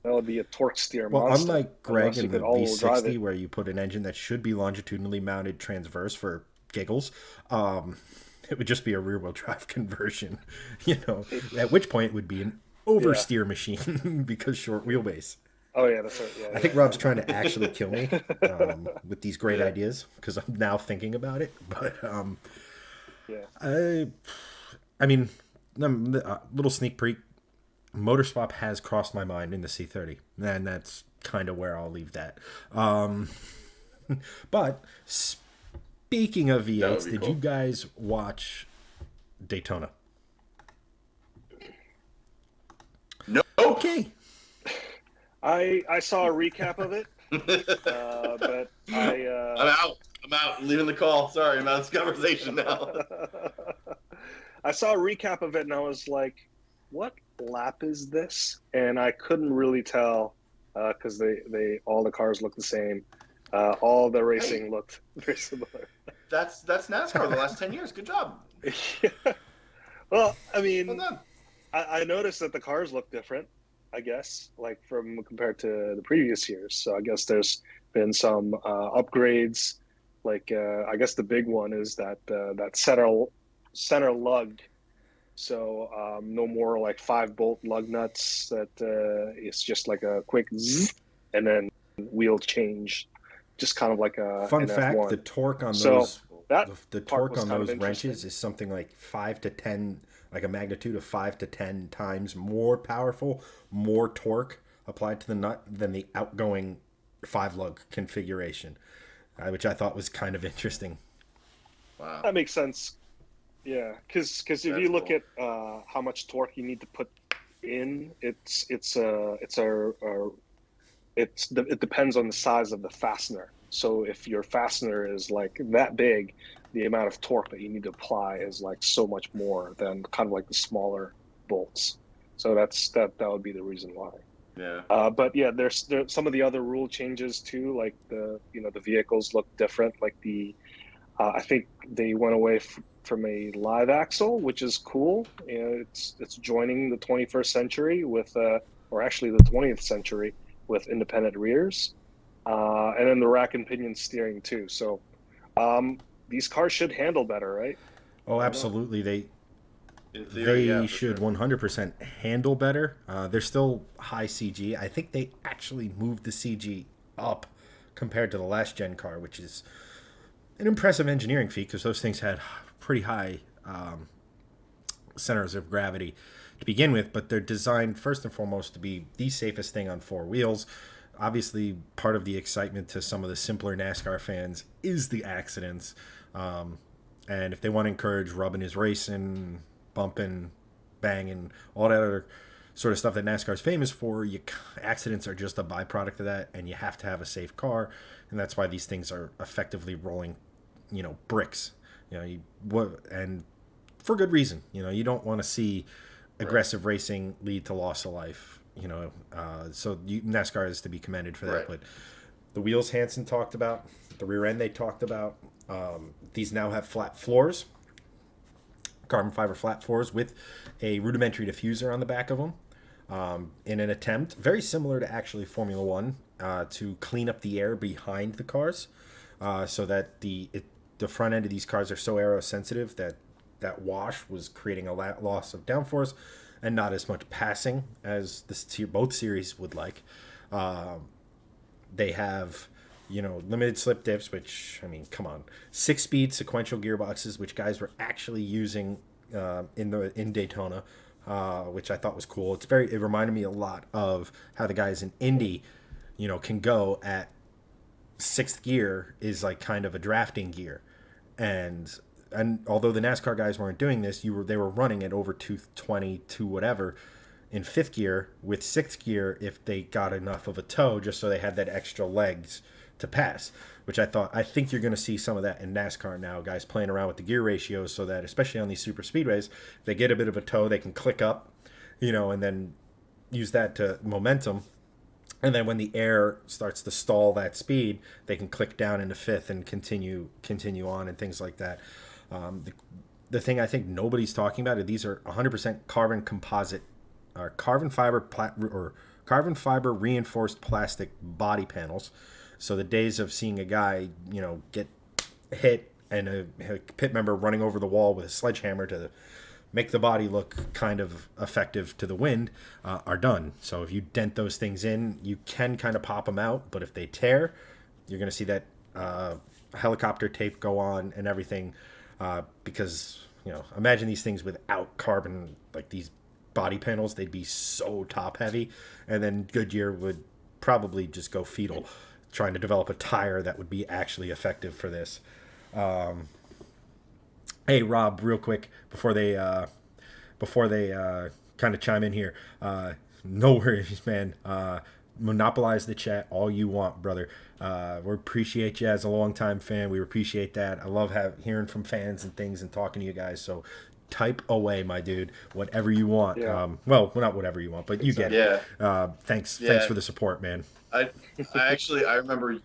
That would be a torque steer
monster.
monster.
Unlike Greg in the V60, where you put an engine that should be longitudinally mounted transverse for giggles, it would just be a rear-wheel drive conversion. At which point it would be an oversteer machine because short wheelbase.
Oh yeah, that's right. Yeah,
I think Rob's trying to actually kill me with these great ideas because I'm now thinking about it. But I mean, a little sneak peek. Motor swap has crossed my mind in the C30, and that's kind of where I'll leave that. But speaking of V8s, did you guys watch Daytona?
No.
Okay.
I saw a recap of it, but
I'm out. I'm leaving the call. Sorry, I'm out of this conversation now.
I saw a recap of it, and I was like, what lap is this? And I couldn't really tell because they all the cars look the same. All the
Hey,
racing looked very similar.
that's NASCAR the last 10 years. Good job.
Yeah. Well, I
Well
mean,
done.
I noticed that the cars look different, I guess, like from compared to the previous years. So I guess there's been some upgrades. Like I guess the big one is that center lug. So no more like 5-bolt lug nuts. That it's just like a quick zzz, and then wheel change, just kind of like
Fun
an
fact:
F1.
That's
So
cool.
that
the
part
torque
was
on
kind of
those
interesting.
wrenches is something like 5 to 10, like a magnitude of 5 to 10 times more powerful, more torque applied to the nut than the outgoing 5 lug configuration, which I thought was kind of interesting.
Wow.
That makes sense. Yeah, because if
That's
you look
cool.
at how much torque you need to put in, it depends on the size of the fastener. So if your fastener is like that big, the amount of torque that you need to apply is like so much more than kind of like the smaller bolts. So that would be the reason why.
Yeah.
But yeah, there's some of the other rule changes too, like the vehicles look different. Like I think they went away from a live axle, which is cool. You know, it's joining the 21st century with, or actually the 20th century with independent rears, and then the rack and pinion steering too. So these cars should handle better, right?
Oh,
I don't know.
absolutely.
In theory, yeah,
They
for
should
sure.
100% handle better. They're still high CG. I think they actually moved the CG up compared to the last gen car, which is an impressive engineering feat because those things had pretty high centers of gravity to begin with, but they're designed first and foremost to be the safest thing on 4 wheels. Obviously, part of the excitement to some of the simpler NASCAR fans is the accidents. Um, and if they want to encourage rubbing his racing, bumping, banging, all that other sort of stuff that NASCAR is famous for, accidents are just a byproduct of that, and you have to have a safe car, and that's why these things are effectively rolling, bricks. And for good reason. You don't want to see
Right.
aggressive racing lead to loss of life. NASCAR is to be commended for that.
Right.
But the wheels Hansen talked about, the rear end they talked about, these now have flat floors, carbon fiber flat floors with a rudimentary diffuser on the back of them. In an attempt, very similar to actually Formula One, to clean up the air behind the cars, so that the front end of these cars are so aerosensitive that that wash was creating a loss of downforce and not as much passing as both series would like. They have, limited slip dips, which, I mean, come on, 6-speed sequential gearboxes, which guys were actually using in Daytona, which I thought was cool. It reminded me a lot of how the guys in Indy, can go at sixth gear is like kind of a drafting gear, and although the NASCAR guys weren't doing this, they were running at over 220 to whatever in fifth gear, with sixth gear if they got enough of a toe, just so they had that extra legs to pass. Which I think you're going to see some of that in NASCAR now, guys playing around with the gear ratios, so that especially on these super speedways, if they get a bit of a toe, they can click up, and then use that to momentum. And then when the air starts to stall that speed, they can click down into fifth and continue on and things like that. The thing I think nobody's talking about is these are 100% carbon composite, or carbon fiber reinforced plastic body panels. So the days of seeing a guy, get hit and a pit member running over the wall with a sledgehammer to make the body look kind of effective to the wind, are done. So if you dent those things in, you can kind of pop them out, but if they tear, you're going to see that helicopter tape go on and everything, because imagine these things without carbon, like these body panels, they'd be so top heavy, and then Goodyear would probably just go fetal trying to develop a tire that would be actually effective for this. Hey Rob, real quick before they kind of chime in here, no worries, man. Monopolize the chat all you want, brother. We appreciate you as a longtime fan. We appreciate that. I love hearing from fans and things and talking to you guys. So type away, my dude. Whatever you want.
Yeah,
Well, not whatever you want, but you get it.
exactly.
Yeah.
Thanks
Yeah.
for the support, man.
I I remember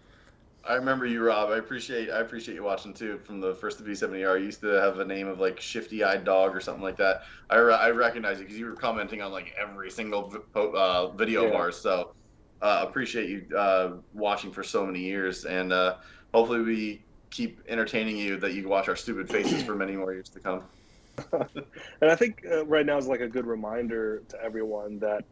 I remember you, Rob. I appreciate you watching too. From the first V70R, you used to have a name of like Shifty Eyed Dog or something like that. I recognize it because you were commenting on like every single video of
Yeah.
ours. So appreciate you watching for so many years, and hopefully we keep entertaining you that you watch our stupid faces for many more years to come.
And I think right now is like a good reminder to everyone that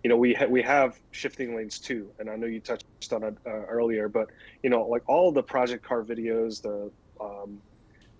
you know we have shifting lanes too, and I know you touched on it earlier, but you know, like all the project car videos, the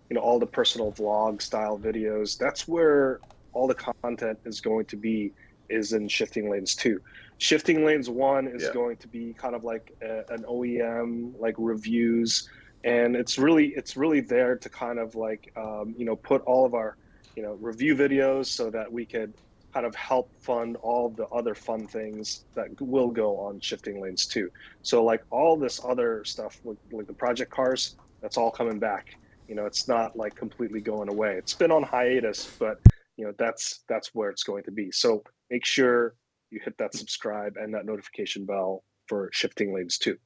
you know, all the personal vlog style videos, that's where all the content is going to be, is in shifting lanes 2. Shifting lanes 1 is going to be kind of like an OEM like reviews, and it's really there to kind of like you know, put all of our, you know, review videos so that we could kind of help fund all the other fun things that will go on shifting lanes 2. So like all this other stuff like the project cars, that's all coming back. You know, it's not like completely going away. It's been on hiatus, but you know, that's where it's going to be. So make sure you hit that subscribe and that notification bell for shifting lanes 2.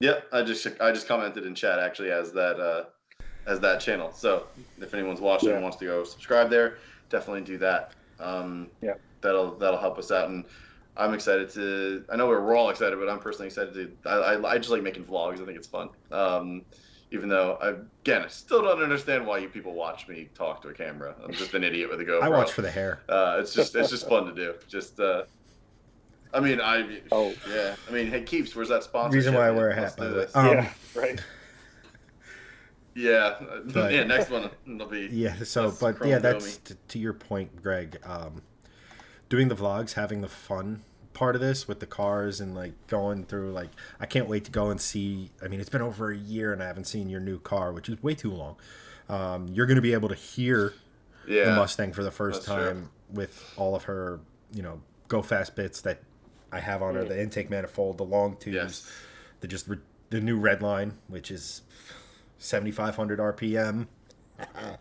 Yep, I just commented in chat actually as that channel. So if anyone's watching and wants to go subscribe there, definitely do that.
Yeah,
that'll help us out, and I'm excited to. I know we're all excited, but I'm personally excited to. I just like making vlogs. I think it's fun. Even though I still don't understand why you people watch me talk to a camera. I'm just an idiot with a GoPro.
I watch for the hair.
It's just fun to do. Just I mean, yeah. I mean, hey, Keeps, where's that sponsorship?
Reason why I wear a hat, by the way.
Yeah, right.
Yeah, but, yeah. Next one will be.
Yeah. So, but yeah, that's to your point, Greg. Doing the vlogs, having the fun part of this with the cars and like going through, like, I can't wait to go and see. I mean, it's been over a year and I haven't seen your new car, which is way too long. You're going to be able to hear the Mustang for the first time with all of her, you know, go fast bits that I have on her, the intake manifold, the long tubes, the new red line, which is 7,500 RPM.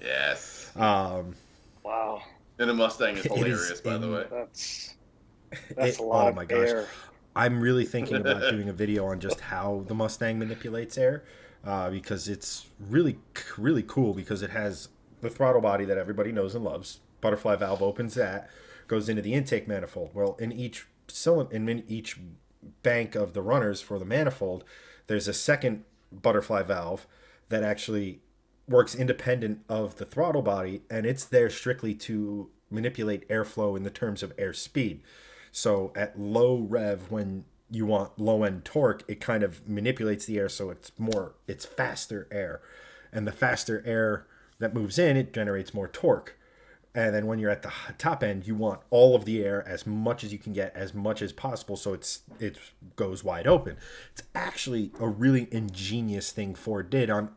Yes.
Wow.
And a Mustang is hilarious, by the way.
That's a lot of air.
I'm really thinking about doing a video on just how the Mustang manipulates air, because it's really, really cool, because it has the throttle body that everybody knows and loves. Butterfly valve opens that, goes into the intake manifold. Well, in each bank of the runners for the manifold, there's a second butterfly valve that actually works independent of the throttle body, and it's there strictly to manipulate airflow in the terms of air speed. So at low rev, when you want low end torque, it kind of manipulates the air so it's faster air, and the faster air that moves in, it generates more torque. And then when you're at the top end, you want all of the air, as much as you can get, as much as possible, so it goes wide open. It's actually a really ingenious thing Ford did on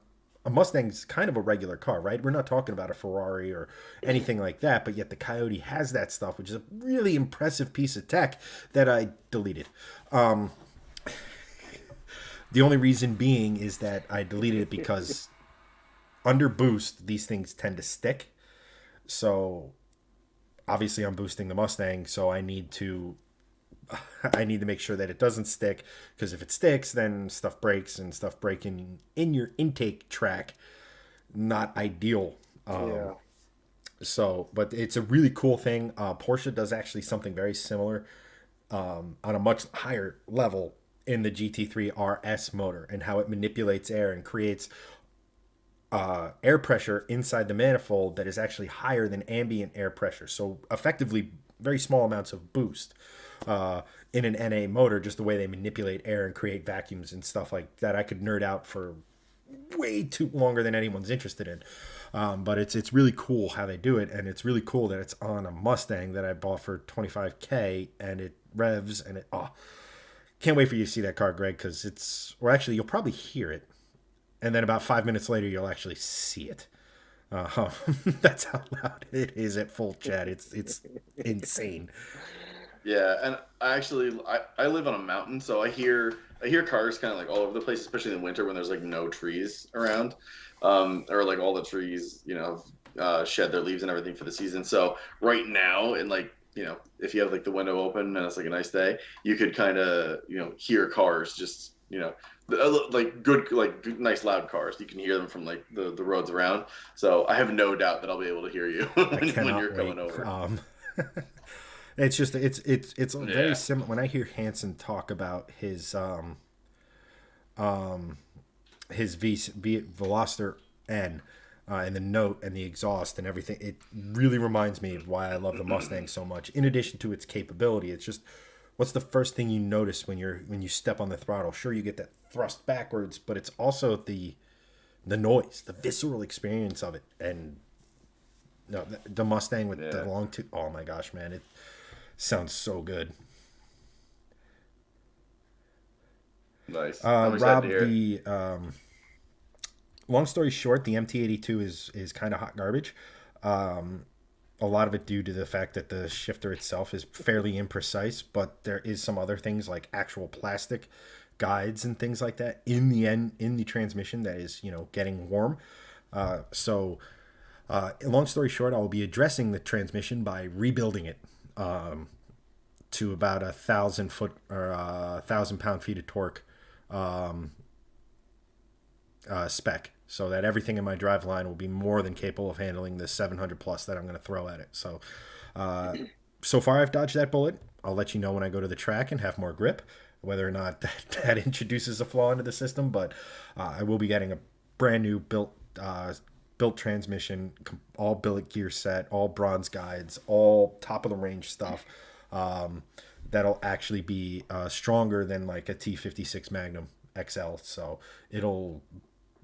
a Mustang's kind of a regular car, right? We're not talking about a Ferrari or anything like that, but yet the Coyote has that stuff, which is a really impressive piece of tech that I deleted. The only reason being is that I deleted it because under boost, these things tend to stick. So obviously I'm boosting the Mustang, so I need to make sure that it doesn't stick, because if it sticks, then stuff breaks, and stuff breaking in your intake track, not ideal. So, but it's a really cool thing. Porsche does actually something very similar on a much higher level in the GT3 RS motor, and how it manipulates air and creates air pressure inside the manifold that is actually higher than ambient air pressure. So effectively very small amounts of boost in an NA motor, just the way they manipulate air and create vacuums and stuff like that. I could nerd out for way too longer than anyone's interested in. But it's really cool how they do it, and it's really cool that it's on a Mustang that I bought for $25K, and it revs, and can't wait for you to see that car, Greg, because actually you'll probably hear it. And then about 5 minutes later, you'll actually see it. That's how loud it is at full chat. It's insane.
Yeah, and I live on a mountain, so I hear cars kind of like all over the place, especially in the winter when there's like no trees around, or like all the trees, you know, shed their leaves and everything for the season. So right now, and like, you know, if you have like the window open and it's like a nice day, you could kind of, you know, hear cars just You know, like nice loud cars. You can hear them from like the roads around. So I have no doubt that I'll be able to hear you
I
when
cannot
you're coming
wait.
over.
It's just it's very
Yeah.
similar when I hear Hansen talk about his Veloster N, and the note and the exhaust and everything. It really reminds me of why I love the Mustang so much. In addition to its capability, it's just what's the first thing you notice when you step on the throttle? Sure, you get that thrust backwards, but it's also the noise, the visceral experience of it, and no, the Mustang with the
Yeah.
long tooth. Oh my gosh, man, it sounds so good.
Nice. I'm excited to
Rob,
hear it.
the long story short, the MT82 is kind of hot garbage. A lot of it due to the fact that the shifter itself is fairly imprecise, but there is some other things like actual plastic guides and things like that in the transmission that is getting warm. So long story short, I will be addressing the transmission by rebuilding it to about 1,000 foot or 1,000 pound-feet of torque spec, so that everything in my drive line will be more than capable of handling the 700 plus that I'm going to throw at it. So, so far I've dodged that bullet. I'll let you know when I go to the track and have more grip, whether or not that introduces a flaw into the system. But I will be getting a brand new built transmission, all billet gear set, all bronze guides, all top of the range stuff. That'll actually be stronger than like a T56 Magnum XL. So it'll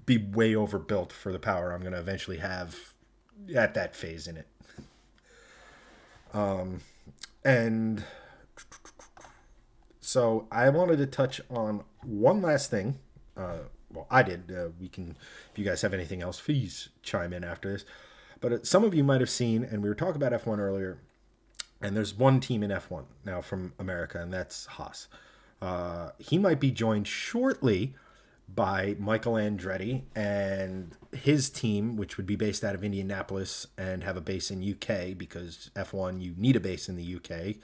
be way overbuilt for the power I'm going to eventually have at that phase in it. And so I wanted to touch on one last thing. Well, I did. We can, if you guys have anything else, please chime in after this. But some of you might have seen, and we were talking about F1 earlier, and there's one team in F1 now from America, and that's Haas. He might be joined shortly by Michael Andretti and his team, which would be based out of Indianapolis and have a base in UK, because F1, you need a base in the UK.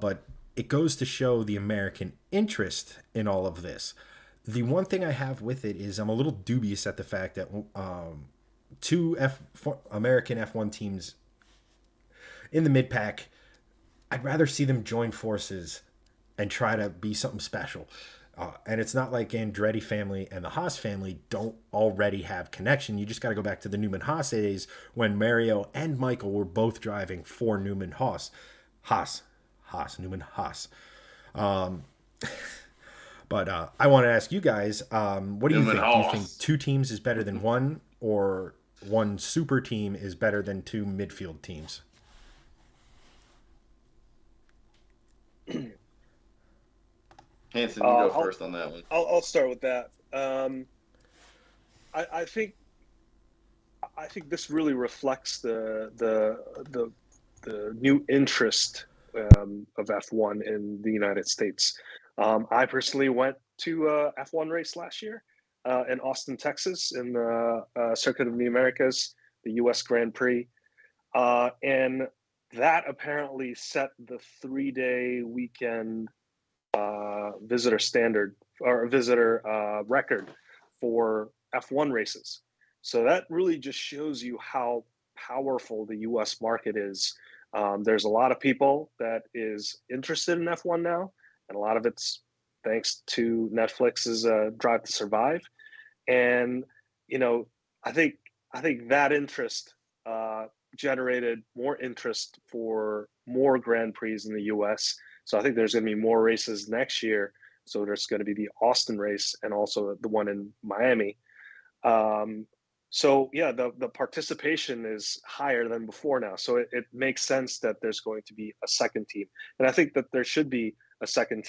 But it goes to show the American interest in all of this. The one thing I have with it is I'm a little dubious at the fact that two American F1 teams in the mid pack, I'd rather see them join forces and try to be something special. And it's not like Andretti family and the Haas family don't already have connection. You just got to go back to the Newman Haas days when Mario and Michael were both driving for Newman Newman Haas. But I want to ask you guys, what do you
Newman
think? Do you think
Haas.
two teams is better than one, or one super team is better than two midfield teams?
Hanson, you go
I'll,
first on that one.
I'll start with that. I think this really reflects the new interest of F1 in the United States. I personally went to a F1 race last year in Austin, Texas, in the Circuit of the Americas, the U.S. Grand Prix, and that apparently set the 3-day weekend visitor standard or visitor record for F1 races. So that really just shows you how powerful the U.S. market is. There's a lot of people that is interested in F1 now, and a lot of it's thanks to Netflix's Drive to Survive. And you know, I think that interest generated more interest for more Grand Prix in the U.S. So I think there's going to be more races next year. So there's going to be the Austin race and also the one in Miami. Um, so yeah, the participation is higher than before now. So it makes sense that there's going to be a second team, and I think that there should be a second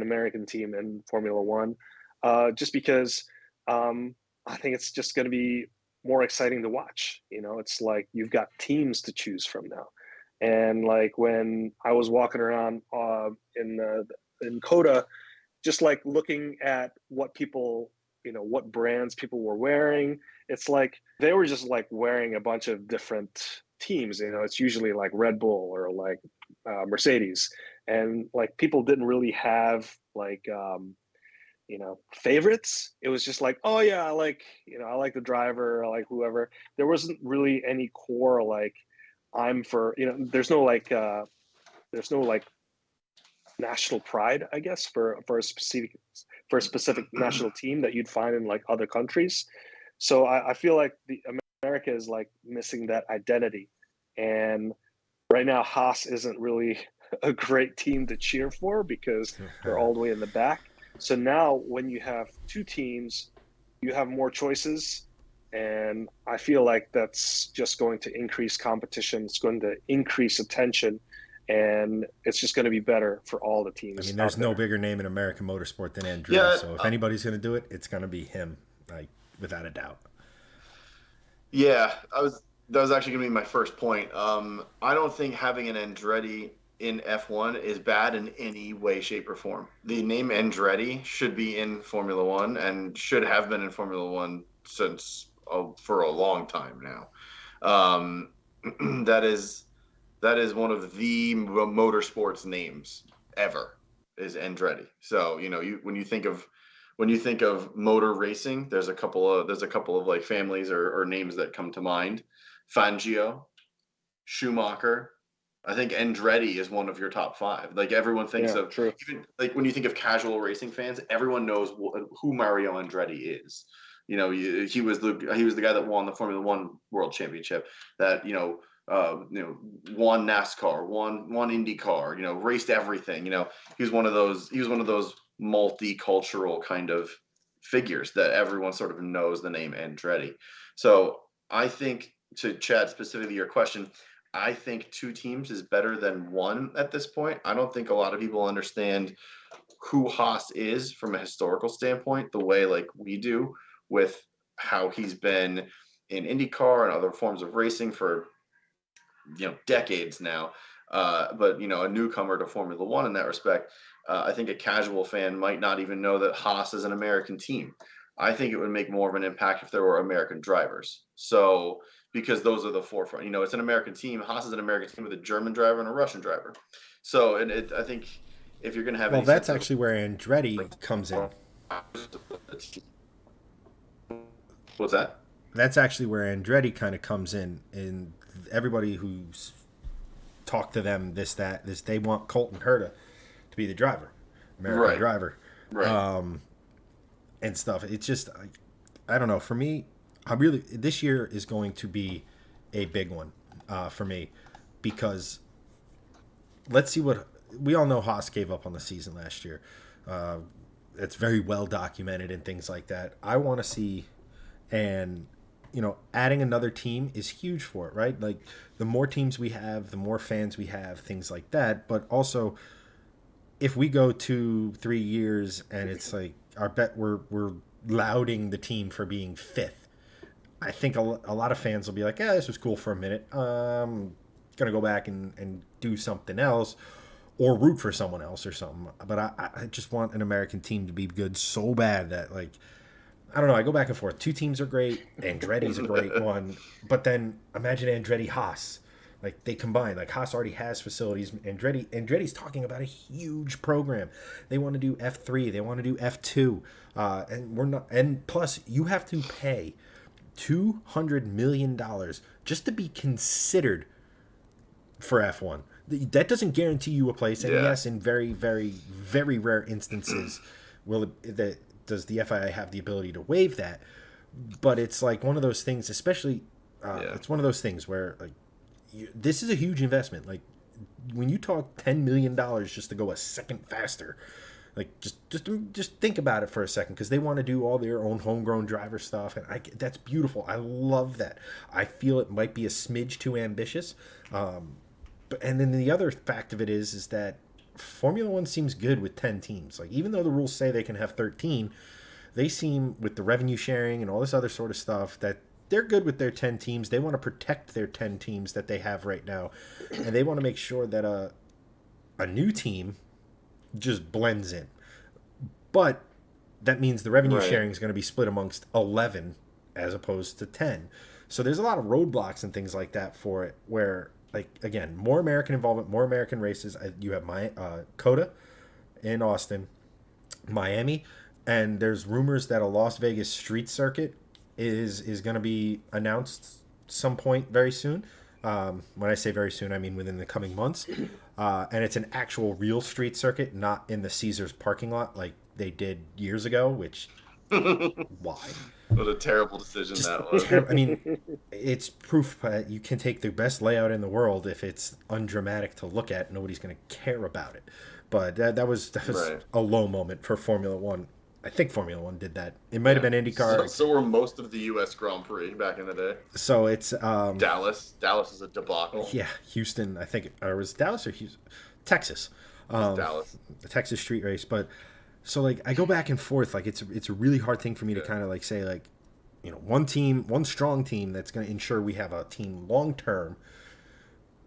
American team in Formula One, just because I think it's just going to be more exciting to watch. You know, it's like you've got teams to choose from now, and like when I was walking around in Coda, just like looking at what people, what brands people were wearing, it's like they were just like wearing a bunch of different teams. It's usually like Red Bull or like Mercedes, and like people didn't really have like favorites. It was just like, oh yeah, I like the driver, I like whoever. There wasn't really any core like I'm for, there's no like national pride, I guess, for a specific national team that you'd find in like other countries. So I feel like the America is like missing that identity. And right now Haas isn't really a great team to cheer for because they're all the way in the back. So now when you have two teams, you have more choices. And I feel like that's just going to increase competition. It's going to increase attention, and it's just going to be better for all the teams.
I mean, there's no bigger name in American motorsport than Andretti.
Yeah,
so if anybody's going to do it, it's going to be him, like without a doubt.
Yeah, that was actually going to be my first point. I don't think having an Andretti in F1 is bad in any way, shape, or form. The name Andretti should be in Formula One and should have been in Formula One since for a long time now. That is one of the motorsports names ever, is Andretti. So when you think of motor racing, there's a couple of like families or names that come to mind. Fangio, Schumacher. I think Andretti is one of your top five. Like everyone thinks of,
true.
Even like when you think of casual racing fans, everyone knows who Mario Andretti is. He was the guy that won the Formula One World Championship. That won NASCAR, won IndyCar. Raced everything. He was one of those multicultural kind of figures that everyone sort of knows the name Andretti. So I think, to Chad, specifically your question, I think two teams is better than one at this point. I don't think a lot of people understand who Haas is from a historical standpoint the way like we do, with how he's been in IndyCar and other forms of racing for decades now. But a newcomer to Formula One in that respect, I think a casual fan might not even know that Haas is an American team. I think it would make more of an impact if there were American drivers. So, because those are the forefront. It's an American team. Haas is an American team with a German driver and a Russian driver. So, I think if you're going to have...
Well, that's actually where Andretti comes in.
What's that?
That's actually where Andretti kind of comes in. And everybody who's talked to them, they want Colton Herta to be the driver. American driver.
Right.
And stuff. It's just, I don't know. For me, this year is going to be a big one for me, because let's see what we all know. Haas gave up on the season last year. It's very well documented and things like that. I want to see, and adding another team is huge for it, right? Like the more teams we have, the more fans we have, things like that. But also, if we go 2-3 years and it's like we're lauding the team for being fifth, I think a lot of fans will be like, yeah, this was cool for a minute. Gonna go back and do something else, or root for someone else or something. But I just want an American team to be good so bad that, like, I don't know, I go back and forth. Two teams are great. Andretti's a great one. But then imagine Andretti Haas. Like, they combine. Like, Haas already has facilities. Andretti's talking about a huge program. They want to do F3. They want to do F2. And we're not. And plus, you have to pay $200 million just to be considered for F1. That doesn't guarantee you a place. And yes, in very, very, very rare instances, does the FIA have the ability to waive that? But it's like one of those things, especially, it's one of those things where, like, this is a huge investment. Like, when you talk $10 million just to go a second faster, like, just think about it for a second, because they want to do all their own homegrown driver stuff, and that's beautiful. I love that. I feel it might be a smidge too ambitious, and then the other fact of it is that Formula One seems good with 10 teams. Like, even though the rules say they can have 13, they seem, with the revenue sharing and all this other sort of stuff, that they're good with their 10 teams. They want to protect their 10 teams that they have right now, and they want to make sure that a new team just blends in. But that means the revenue sharing is going to be split amongst 11 as opposed to 10. So there's a lot of roadblocks and things like that for it, where, like, again, more American involvement, more American races. You have COTA in Austin, Miami. and there's rumors that a Las Vegas street circuit is going to be announced some point very soon. When I say very soon, I mean within the coming months. And it's an actual real street circuit, not in the Caesars parking lot like they did years ago. Which why?
What a terrible decision that was.
I mean, it's proof that you can take the best layout in the world if it's undramatic to look at. Nobody's going to care about it. But that was
Right.
a low moment for Formula One. I think Formula One did that. It might have been
So,
IndyCar.
so were most of the U.S. Grand Prix back in the day.
So it's
Dallas is a debacle.
yeah, Houston. I think or was it Dallas or Houston, Texas,
It's Dallas.
the Texas street race. But so like I go back and forth. Like it's a really hard thing for me to
Yeah.
kind of like say like, one team, one strong team that's going to ensure we have a team long term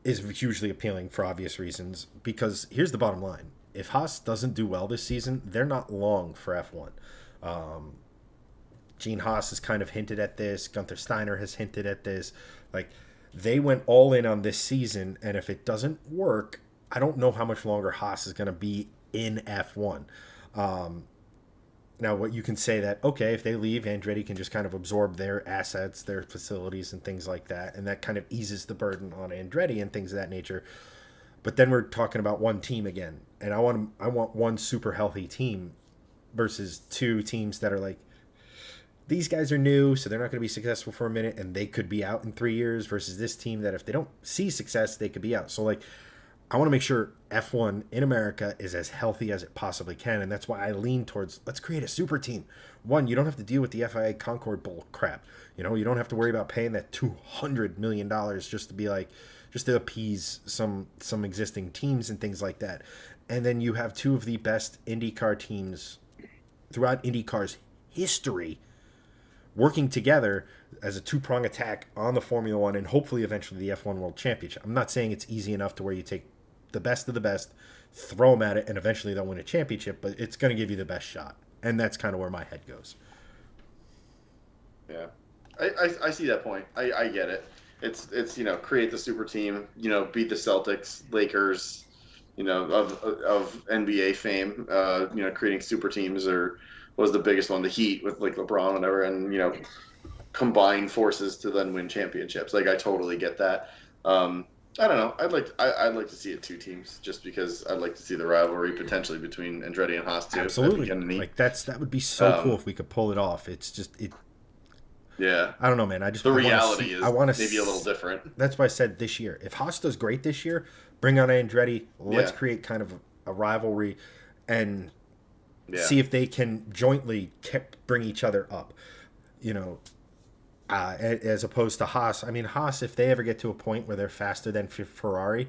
is hugely appealing for obvious reasons. Because here's the bottom line: if Haas doesn't do well this season, they're not long for F1. Gene Haas has kind of hinted at this. Gunther Steiner has hinted at this. Like, they went all in on this season, and if it doesn't work, I don't know how much longer Haas is going to be in F1. Now, what you can say that, okay, if they leave, Andretti can just kind of absorb their assets, their facilities, and things like that, and that kind of eases the burden on Andretti and things of that nature. But then we're talking about one team again, and I want one super healthy team versus two teams that are like, these guys are new, so they're not going to be successful for a minute, and they could be out in 3 years. Versus this team that if they don't see success, they could be out. So like, I want to make sure F1 in America is as healthy as it possibly can, and that's why I lean towards let's create a super team. One, you don't have to deal with the FIA Concord bull crap. You don't have to worry about paying that $200 million just to be like, just to appease some existing teams and things like that. And then you have two of the best IndyCar teams throughout IndyCar's history working together as a two-prong attack on the Formula One and hopefully eventually the F1 World Championship. I'm not saying it's easy enough to where you take the best of the best, throw them at it, and eventually they'll win a championship, but it's going to give you the best shot. And that's kind of where my head goes.
Yeah, I see that point. I get it. It's create the super team. Beat the Celtics, Lakers. Of NBA fame. Creating super teams was the biggest one. The Heat with like LeBron and whatever, and combine forces to then win championships. Like I totally get that. I don't know. I'd like to see it two teams just because I'd like to see the rivalry potentially between Andretti and Haas too.
Absolutely.
That'd be kinda neat.
Like that would be so cool if we could pull it off. It's just
Yeah.
I don't know, man.
The reality is maybe a little different.
That's why I said this year. If Haas does great this year, bring on Andretti. Let's create kind of a rivalry and see if they can jointly bring each other up. As opposed to Haas. I mean, Haas, if they ever get to a point where they're faster than Ferrari,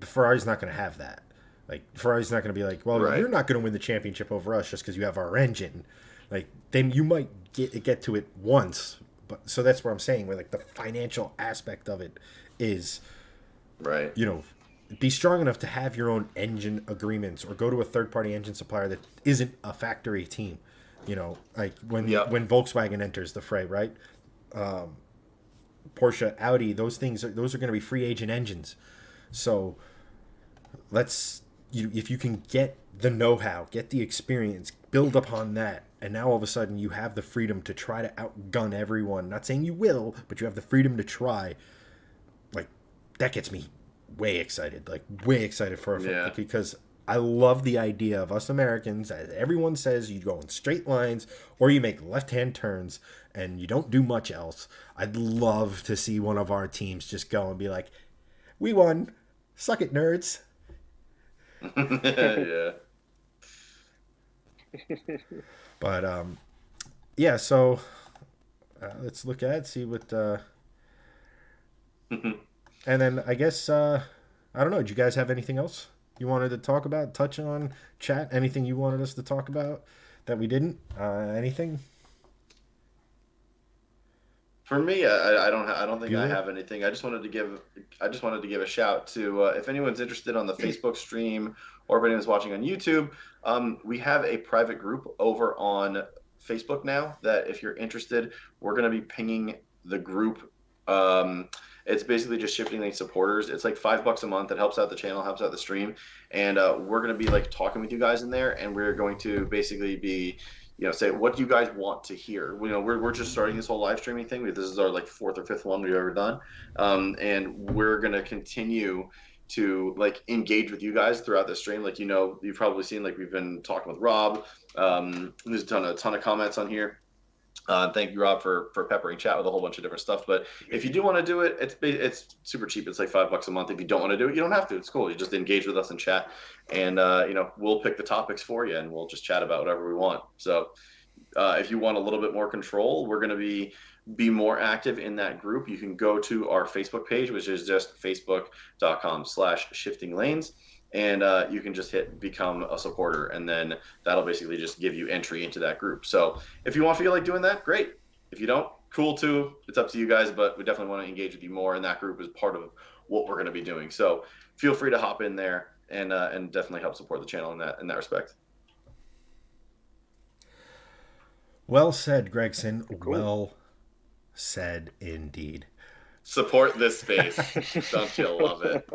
Ferrari's not going to have that. Like, Ferrari's not going to be like, well, you're not going to win the championship over us just because you have our engine. Like, then you might get to it once. But so that's what I'm saying, where like the financial aspect of it is,
right.
Be strong enough to have your own engine agreements or go to a third-party engine supplier that isn't a factory team. Like when Volkswagen enters the fray, right? Porsche, Audi, those are going to be free agent engines. So if you can get the know-how, get the experience, build upon that, and now all of a sudden you have the freedom to try to outgun everyone. Not saying you will, but you have the freedom to try. Like, that gets me way excited for because I love the idea of us Americans, as everyone says, you go in straight lines or you make left-hand turns and you don't do much else. I'd love to see one of our teams just go and be like, we won. Suck it, nerds.
Yeah.
But, so let's look at it, see what... And then I guess, I don't know, did you guys have anything else you wanted to talk about, touch on, chat? Anything you wanted us to talk about that we didn't? Anything?
For me, I don't think I have anything. I just wanted to give a shout to if anyone's interested on the Facebook stream or if anyone's watching on YouTube. We have a private group over on Facebook now that if you're interested, we're going to be pinging the group It's basically just Shifting Lane supporters. It's like $5 a month. It helps out the channel, helps out the stream, and we're gonna be like talking with you guys in there, and we're going to basically be, say what you guys want to hear. We're just starting this whole live streaming thing. This is our like fourth or fifth one we've ever done, and we're gonna continue to like engage with you guys throughout the stream. Like you've probably seen like we've been talking with Rob. There's a ton of comments on here. Thank you, Rob, for peppering chat with a whole bunch of different stuff. But if you do want to do it, it's super cheap. It's like $5 a month. If you don't want to do it, you don't have to. It's cool. You just engage with us in chat, and we'll pick the topics for you, and we'll just chat about whatever we want. So if you want a little bit more control, we're going to be more active in that group. You can go to our Facebook page, which is just facebook.com/shiftinglanes. And you can just hit become a supporter, and then that'll basically just give you entry into that group. So if you feel like doing that, great. If you don't, cool too. It's up to you guys, but we definitely want to engage with you more, and that group is part of what we're going to be doing. So feel free to hop in there and definitely help support the channel in that respect.
Well said, Gregson. Cool. Well said indeed.
Support this space. Don't you love it?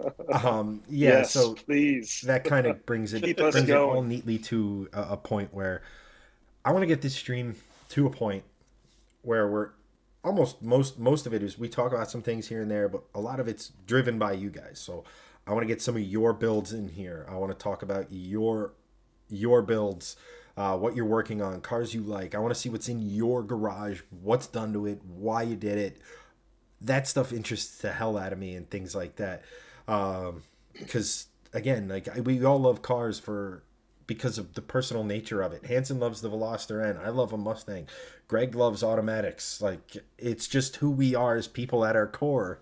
Yes,
so
please.
That kind of brings it all neatly to a point where I want to get this stream to a point where we're almost most of it is we talk about some things here and there, but a lot of it's driven by you guys. So I want to get some of your builds in here. I want to talk about your builds, what you're working on, cars you like. I want to see what's in your garage, what's done to it, why you did it. That stuff interests the hell out of me and things like that. Because again, like we all love cars because of the personal nature of it. Hanson loves the Veloster N. I love a Mustang. Greg loves automatics. Like it's just who we are as people at our core.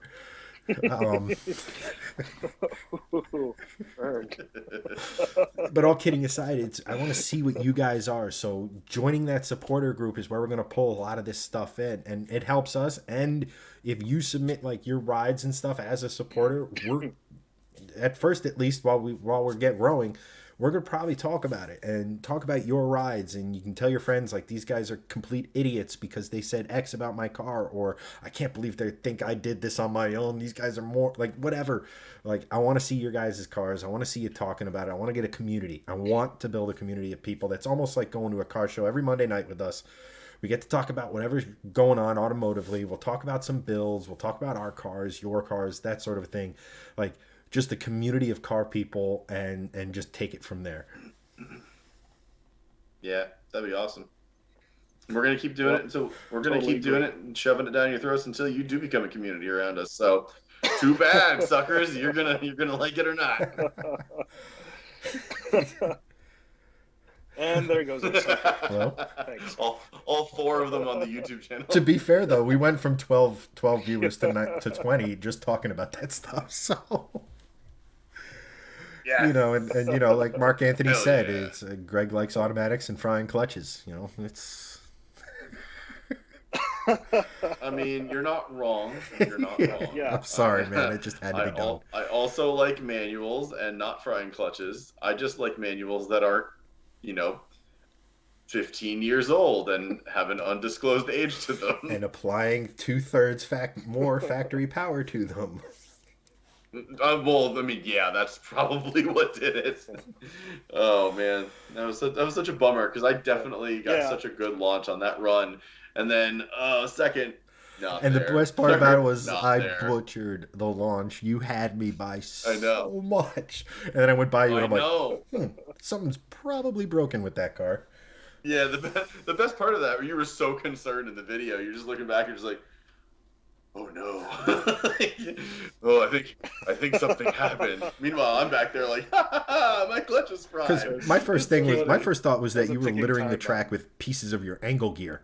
But all kidding aside, I want to see what you guys are. So joining that supporter group is where we're going to pull a lot of this stuff in, and it helps us. And if you submit like your rides and stuff as a supporter, we're at first, at least while we're growing, we're going to probably talk about it and talk about your rides. And you can tell your friends, like, these guys are complete idiots because they said X about my car, or I can't believe they think I did this on my own. These guys are more like whatever. Like, I want to see your guys' cars. I want to see you talking about it. I want to get a community. I want to build a community of people. That's almost like going to a car show every Monday night with us. We get to talk about whatever's going on automotively. We'll talk about some builds. We'll talk about our cars, your cars, that sort of thing. Like, just a community of car people, and just take it from there.
Yeah, that'd be awesome. We're gonna keep doing it until keep doing it and shoving it down your throats until you do become a community around us. So, too bad, suckers. You're gonna like it or not.
And there goes the sucker.
Well,
thanks.
All four of them on the YouTube channel.
To be fair, though, we went from 12 viewers to 20 just talking about that stuff. So.
Yeah.
And like Mark Anthony said,
yeah.
It's Greg likes automatics and frying clutches. It's.
I mean, you're not wrong. You're not wrong.
Yeah.
I'm sorry, man. It just had to be done.
I also like manuals and not frying clutches. I just like manuals that are, 15 years old and have an undisclosed age to them.
And applying 2/3 more factory power to them.
Well, I mean, yeah, that's probably what did it. Oh man, that was such a bummer because I definitely got such a good launch on that run, and then second, not
and
there.
The best part about it was I
there.
Butchered the launch. You had me by
I know.
so much, and then I went by you and I'm
know.
like, something's probably broken with that car.
Yeah, the best part of that, you were so concerned in the video. You're just looking back, you're just like, oh no. Oh, I think something happened. Meanwhile, I'm back there like, my clutch is fried.
Because my first thought was that you were littering the track with pieces of your angle gear.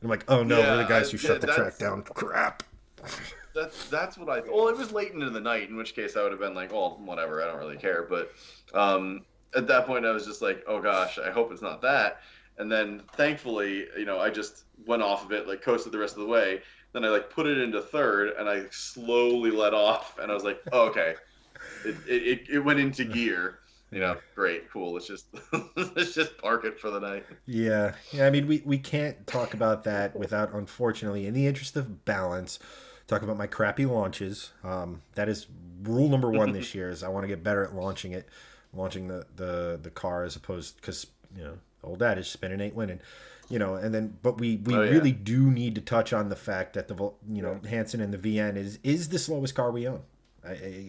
I'm like, oh no, we're the guys who shut the track down. Crap.
That's what I thought. Well, it was late into the night, in which case I would have been like, well, whatever, I don't really care. But at that point, I was just like, oh gosh, I hope it's not that. And then thankfully, I just went off of it, like coasted the rest of the way. Then I put it into third, and I slowly let off, and I was like, oh, okay, it went into gear, Great, cool. Let's just park it for the night.
Yeah. Yeah. I mean, we can't talk about that without, unfortunately, in the interest of balance, talk about my crappy launches. That is rule number one this year. Is I want to get better at launching the car as opposed because old adage spinning ain't winning. And then but we really do need to touch on the fact that Hanson and the VN is the slowest car we own.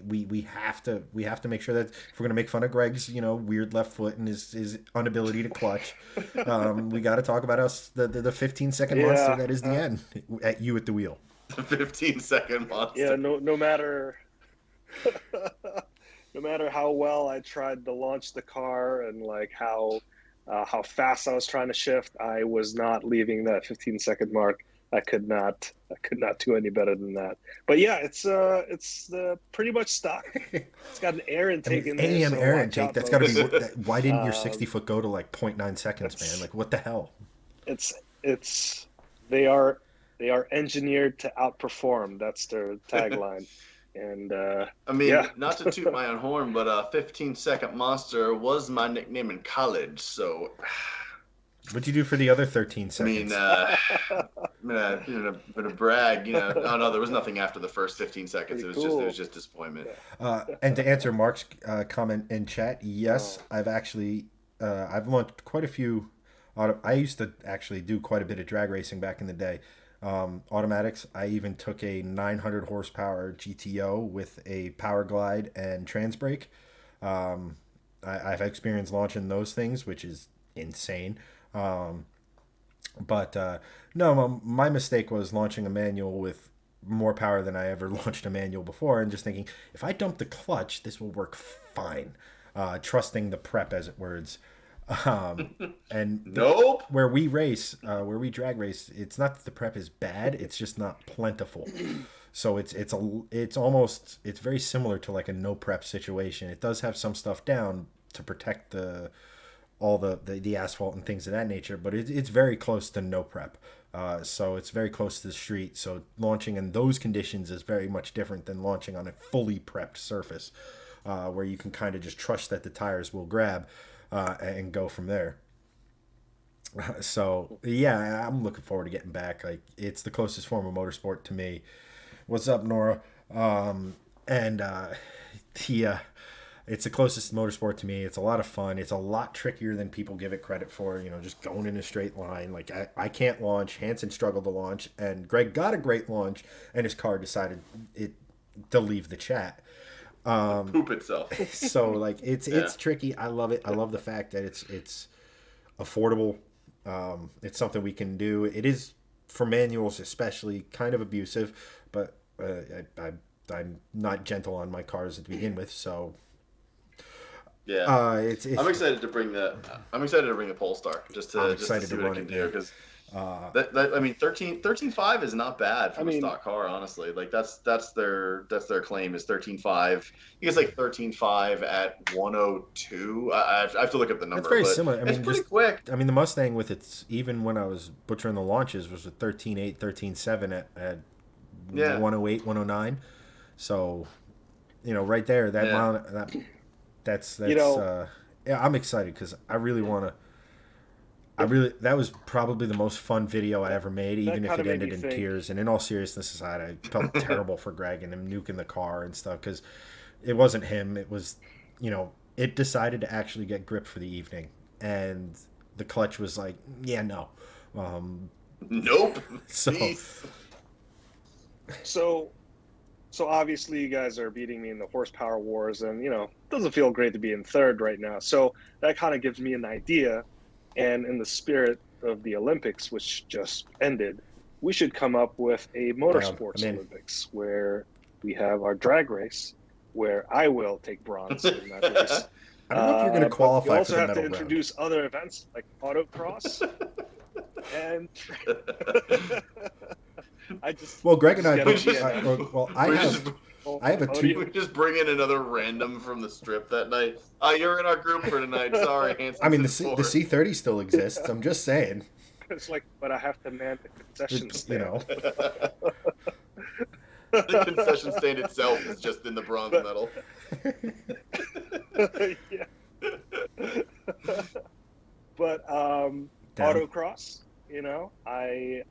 We have to make sure that if we're going to make fun of Greg's weird left foot and his inability to clutch, we got to talk about the 15-second monster that is the N at the wheel.
The 15-second monster.
Yeah, no matter no matter how well I tried to launch the car and like how fast I was trying to shift, I was not leaving that 15-second mark. I could not do any better than that. But yeah, it's pretty much stock. It's got an air intake in there.
AM air intake. That's got to be. Why didn't your 60-foot go to like 0.9 seconds, man? Like what the hell?
They are engineered to outperform. That's their tagline. And
not to toot my own horn, but 15-second monster was my nickname in college. So.
What'd you do for the other 13 seconds?
I'm gonna brag. Oh no, there was nothing after the first 15 seconds. It was just disappointment.
And to answer Mark's comment in chat, yes, I've actually I've launched quite a few. I used to actually do quite a bit of drag racing back in the day. Automatics. I even took a 900 horsepower GTO with a power glide and trans brake. I've experienced launching those things, which is insane. But no, my mistake was launching a manual with more power than I ever launched a manual before, and just thinking if I dump the clutch, this will work fine. Trusting the prep, as it were. And
nope.
Where we drag race, it's not that the prep is bad; it's just not plentiful. So it's very similar to like a no prep situation. It does have some stuff down to protect all the asphalt and things of that nature, but it's very close to no prep. So it's very close to the street. So launching in those conditions is very much different than launching on a fully prepped surface, where you can kind of just trust that the tires will grab and go from there. So yeah, I'm looking forward to getting back. Like it's the closest form of motorsport to me. What's up, Nora? It's the closest motorsport to me. It's a lot of fun. It's a lot trickier than people give it credit for, just going in a straight line. Like, I can't launch. Hanson struggled to launch, and Greg got a great launch, and his car decided to leave the chat.
Poop itself.
So, like, it's tricky. I love it. I love the fact that it's affordable. It's something we can do. It is, for manuals especially, kind of abusive, but I'm not gentle on my cars to begin with, so...
Yeah, I'm excited to bring the Polestar just to see what it can do, because 13.5 is not bad for a stock car, honestly. Like that's their claim is 13.5. You guys like 13.5 at 102. I have to look up the number.
That's very similar.
It's pretty quick.
I mean, the Mustang with its, even when I was butchering the launches, was a 13.8, 13.7 at 108, 109. So, right there, That's I'm excited because I really want to. That was probably the most fun video I ever made, even if it ended in tears. And in all seriousness aside, I felt terrible for Greg and him nuking the car and stuff, because it wasn't him. It was, it decided to actually get grip for the evening, and the clutch was like, no.
Nope.
So obviously you guys are beating me in the horsepower wars, and it doesn't feel great to be in third right now. So that kind of gives me an idea, and in the spirit of the Olympics, which just ended, we should come up with a motorsports Olympics where we have our drag race, where I will take bronze in that race.
I don't know if you're going to qualify for the medal round.
You also have to introduce other events like autocross and...
Greg and I have a two.
We just bring in another random from the strip that night. You're in our group for tonight. Sorry, Hanson.
I mean, the C30 still exists. I'm just saying.
It's like, but I have to man the concession stand.
The concession stand itself is just in the bronze medal.
Yeah.
Down.
Autocross. I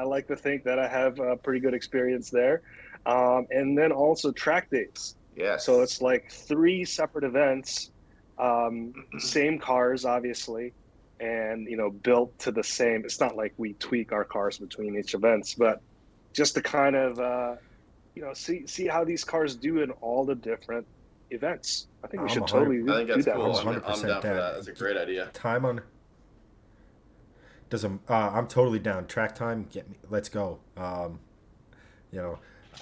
like to think that I have a pretty good experience there, and then also track days.
Yes.
So it's like 3 separate events, same cars, obviously, and built to the same. It's not like we tweak our cars between each events, but just to kind of see how these cars do in all the different events. I think we should totally
I think
do
that's
that.
cool.
I'm
I'm
100%
down for
down.
that. That's a great idea.
Time on I'm totally down. Track time, get me. Let's go.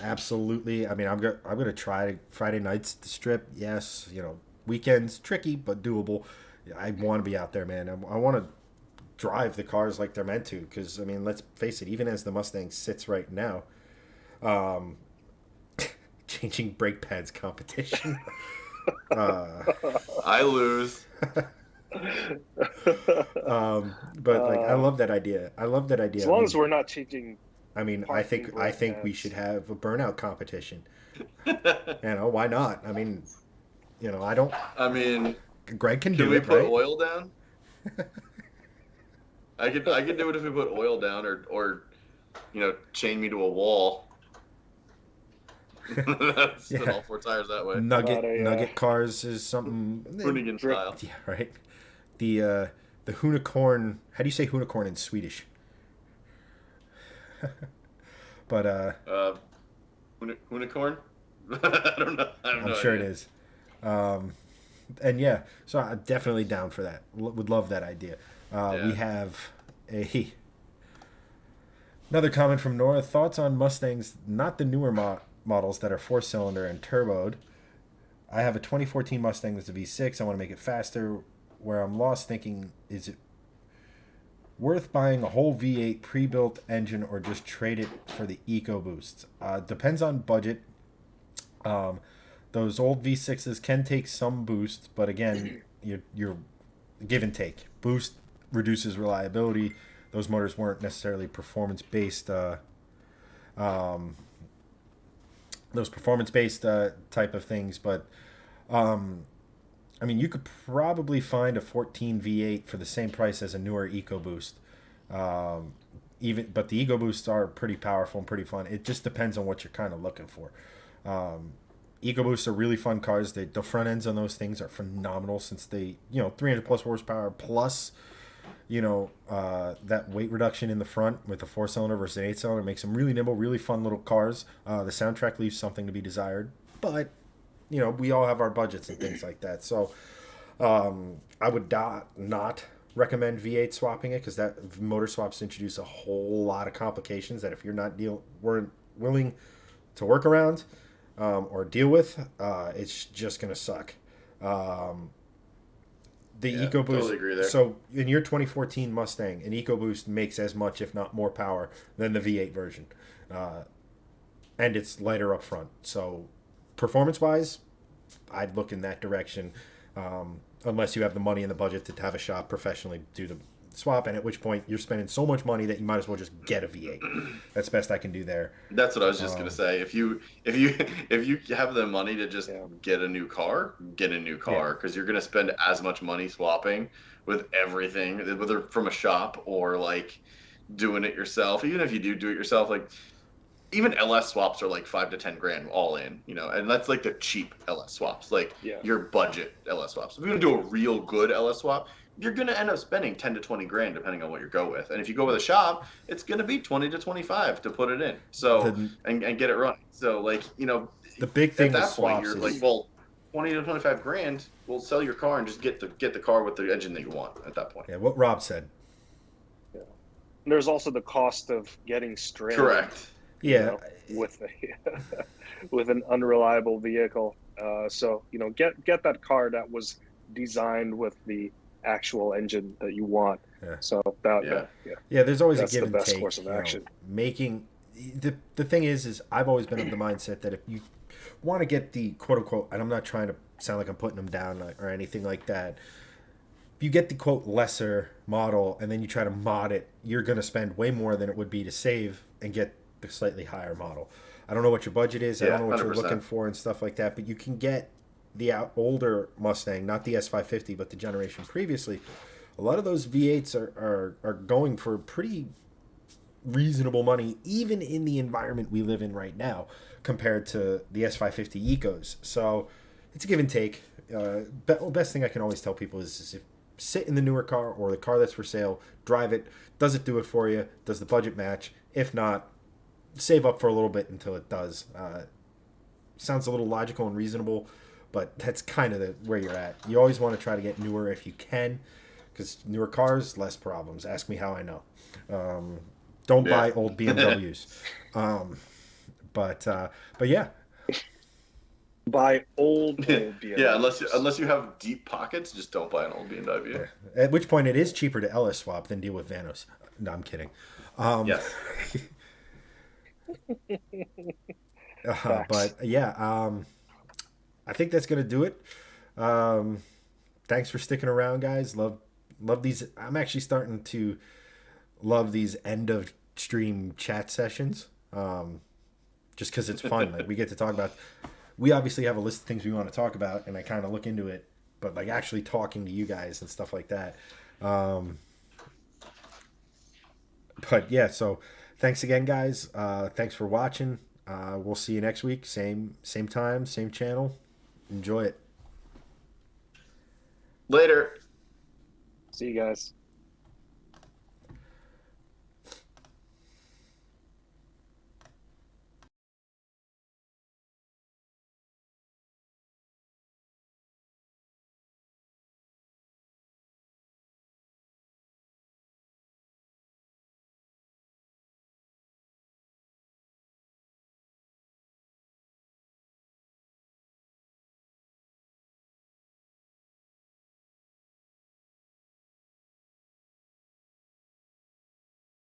Absolutely. I mean, I'm gonna try Friday nights the strip. Yes, weekends tricky but doable. I want to be out there, man. I want to drive the cars like they're meant to. Because I mean, let's face it. Even as the Mustang sits right now, changing brake pads competition.
I lose.
But like, I love that idea.
As long as we're not changing.
I mean, I think we should have a burnout competition. Why not? I mean, I don't.
I mean,
Greg can
do
do
we
it,
put
right?
oil down? I could do it if we put oil down or chain me to a wall. That's all 4 tires that way.
Nugget cars is something.
Hoonigan style.
Yeah, right. The unicorn. How do you say unicorn in Swedish? But
unicorn. I don't know.
I'm sure it is. And yeah, so I'm definitely down for that. Would love that idea. We have another comment from Nora. Thoughts on Mustangs, not the newer models that are 4-cylinder and turboed. I have a 2014 Mustang that's a V6. I want to make it faster. Where I'm lost thinking, is it worth buying a whole V8 pre-built engine or just trade it for the EcoBoost? Depends on budget. Those old V6s can take some boost, but again, you're give and take. Boost reduces reliability. Those motors weren't necessarily performance-based. Those performance-based type of things, but I mean, you could probably find a 14 V8 for the same price as a newer EcoBoost. But the EcoBoosts are pretty powerful and pretty fun. It just depends on what you're kind of looking for. EcoBoosts are really fun cars. The front ends on those things are phenomenal since they, 300 plus horsepower plus, that weight reduction in the front with a 4-cylinder versus an 8-cylinder makes them really nimble, really fun little cars. The soundtrack leaves something to be desired, but we all have our budgets and things like that. So I would not recommend V8 swapping it because that motor swaps introduce a whole lot of complications that if you're not willing to work around or deal with, it's just going to suck. The EcoBoost.
Totally agree there.
So in your 2014 Mustang, an EcoBoost makes as much, if not more, power than the V8 version, and it's lighter up front. So performance-wise, I'd look in that direction, unless you have the money and the budget to have a shop professionally do the swap, and at which point you're spending so much money that you might as well just get a V8. That's the best I can do there.
That's what I was just gonna say. If you have the money to just get a new car, because you're gonna spend as much money swapping with everything, whether from a shop or like doing it yourself. Even if you do it yourself, like even LS swaps are like $5 to $10 all in, and that's like the cheap LS swaps, like your budget LS swaps. If you're gonna do a real good LS swap, you're gonna end up spending 10 to 20 grand depending on what you go with. And if you go with a shop, it's gonna be 20 to 25 to put it in. So and get it running. So like
the big thing
at that
with
point
swaps
you're
is,
like, well, 20 to 25 grand, we'll sell your car and just get the car with the engine that you want at that point.
Yeah, what Rob said.
Yeah. And there's also the cost of getting stranded.
Correct.
Yeah.
With with an unreliable vehicle. So get that car that was designed with the actual engine that you want.
Yeah.
So
there's always
that's
a give
the
and
best
take.
course of action.
Making the thing is I've always been of the mindset that if you want to get the quote unquote, and I'm not trying to sound like I'm putting them down or anything like that, if you get the quote lesser model and then you try to mod it, you're going to spend way more than it would be to save and get the slightly higher model. I don't know what your budget is. I don't know what
100%.
you're looking for and stuff like that, but you can get the older Mustang, not the S550, but the generation previously, a lot of those V8s are going for pretty reasonable money, even in the environment we live in right now, compared to the S550 Ecos. So it's a give and take. Best thing I can always tell people is if sit in the newer car or the car that's for sale, drive it. Does it do it for you? Does the budget match? If not, save up for a little bit until it does. Sounds a little logical and reasonable, but that's kind of where you're at. You always want to try to get newer if you can, because newer cars, less problems. Ask me how I know. Don't buy old BMWs. But yeah.
Buy old BMWs.
Yeah, unless you have deep pockets, just don't buy an old BMW.
Yeah. At which point it is cheaper to LS swap than deal with Vanos. No, I'm kidding.
Yes.
But yeah, I think that's gonna do it. Thanks for sticking around, guys. Love these. I'm actually starting to love these end of stream chat sessions. Just because it's fun. Like we get to talk about. We obviously have a list of things we want to talk about, and I kind of look into it. But like actually talking to you guys and stuff like that. But yeah, so thanks again, guys. Thanks for watching. We'll see you next week. Same time, same channel. Enjoy it.
Later.
See you guys.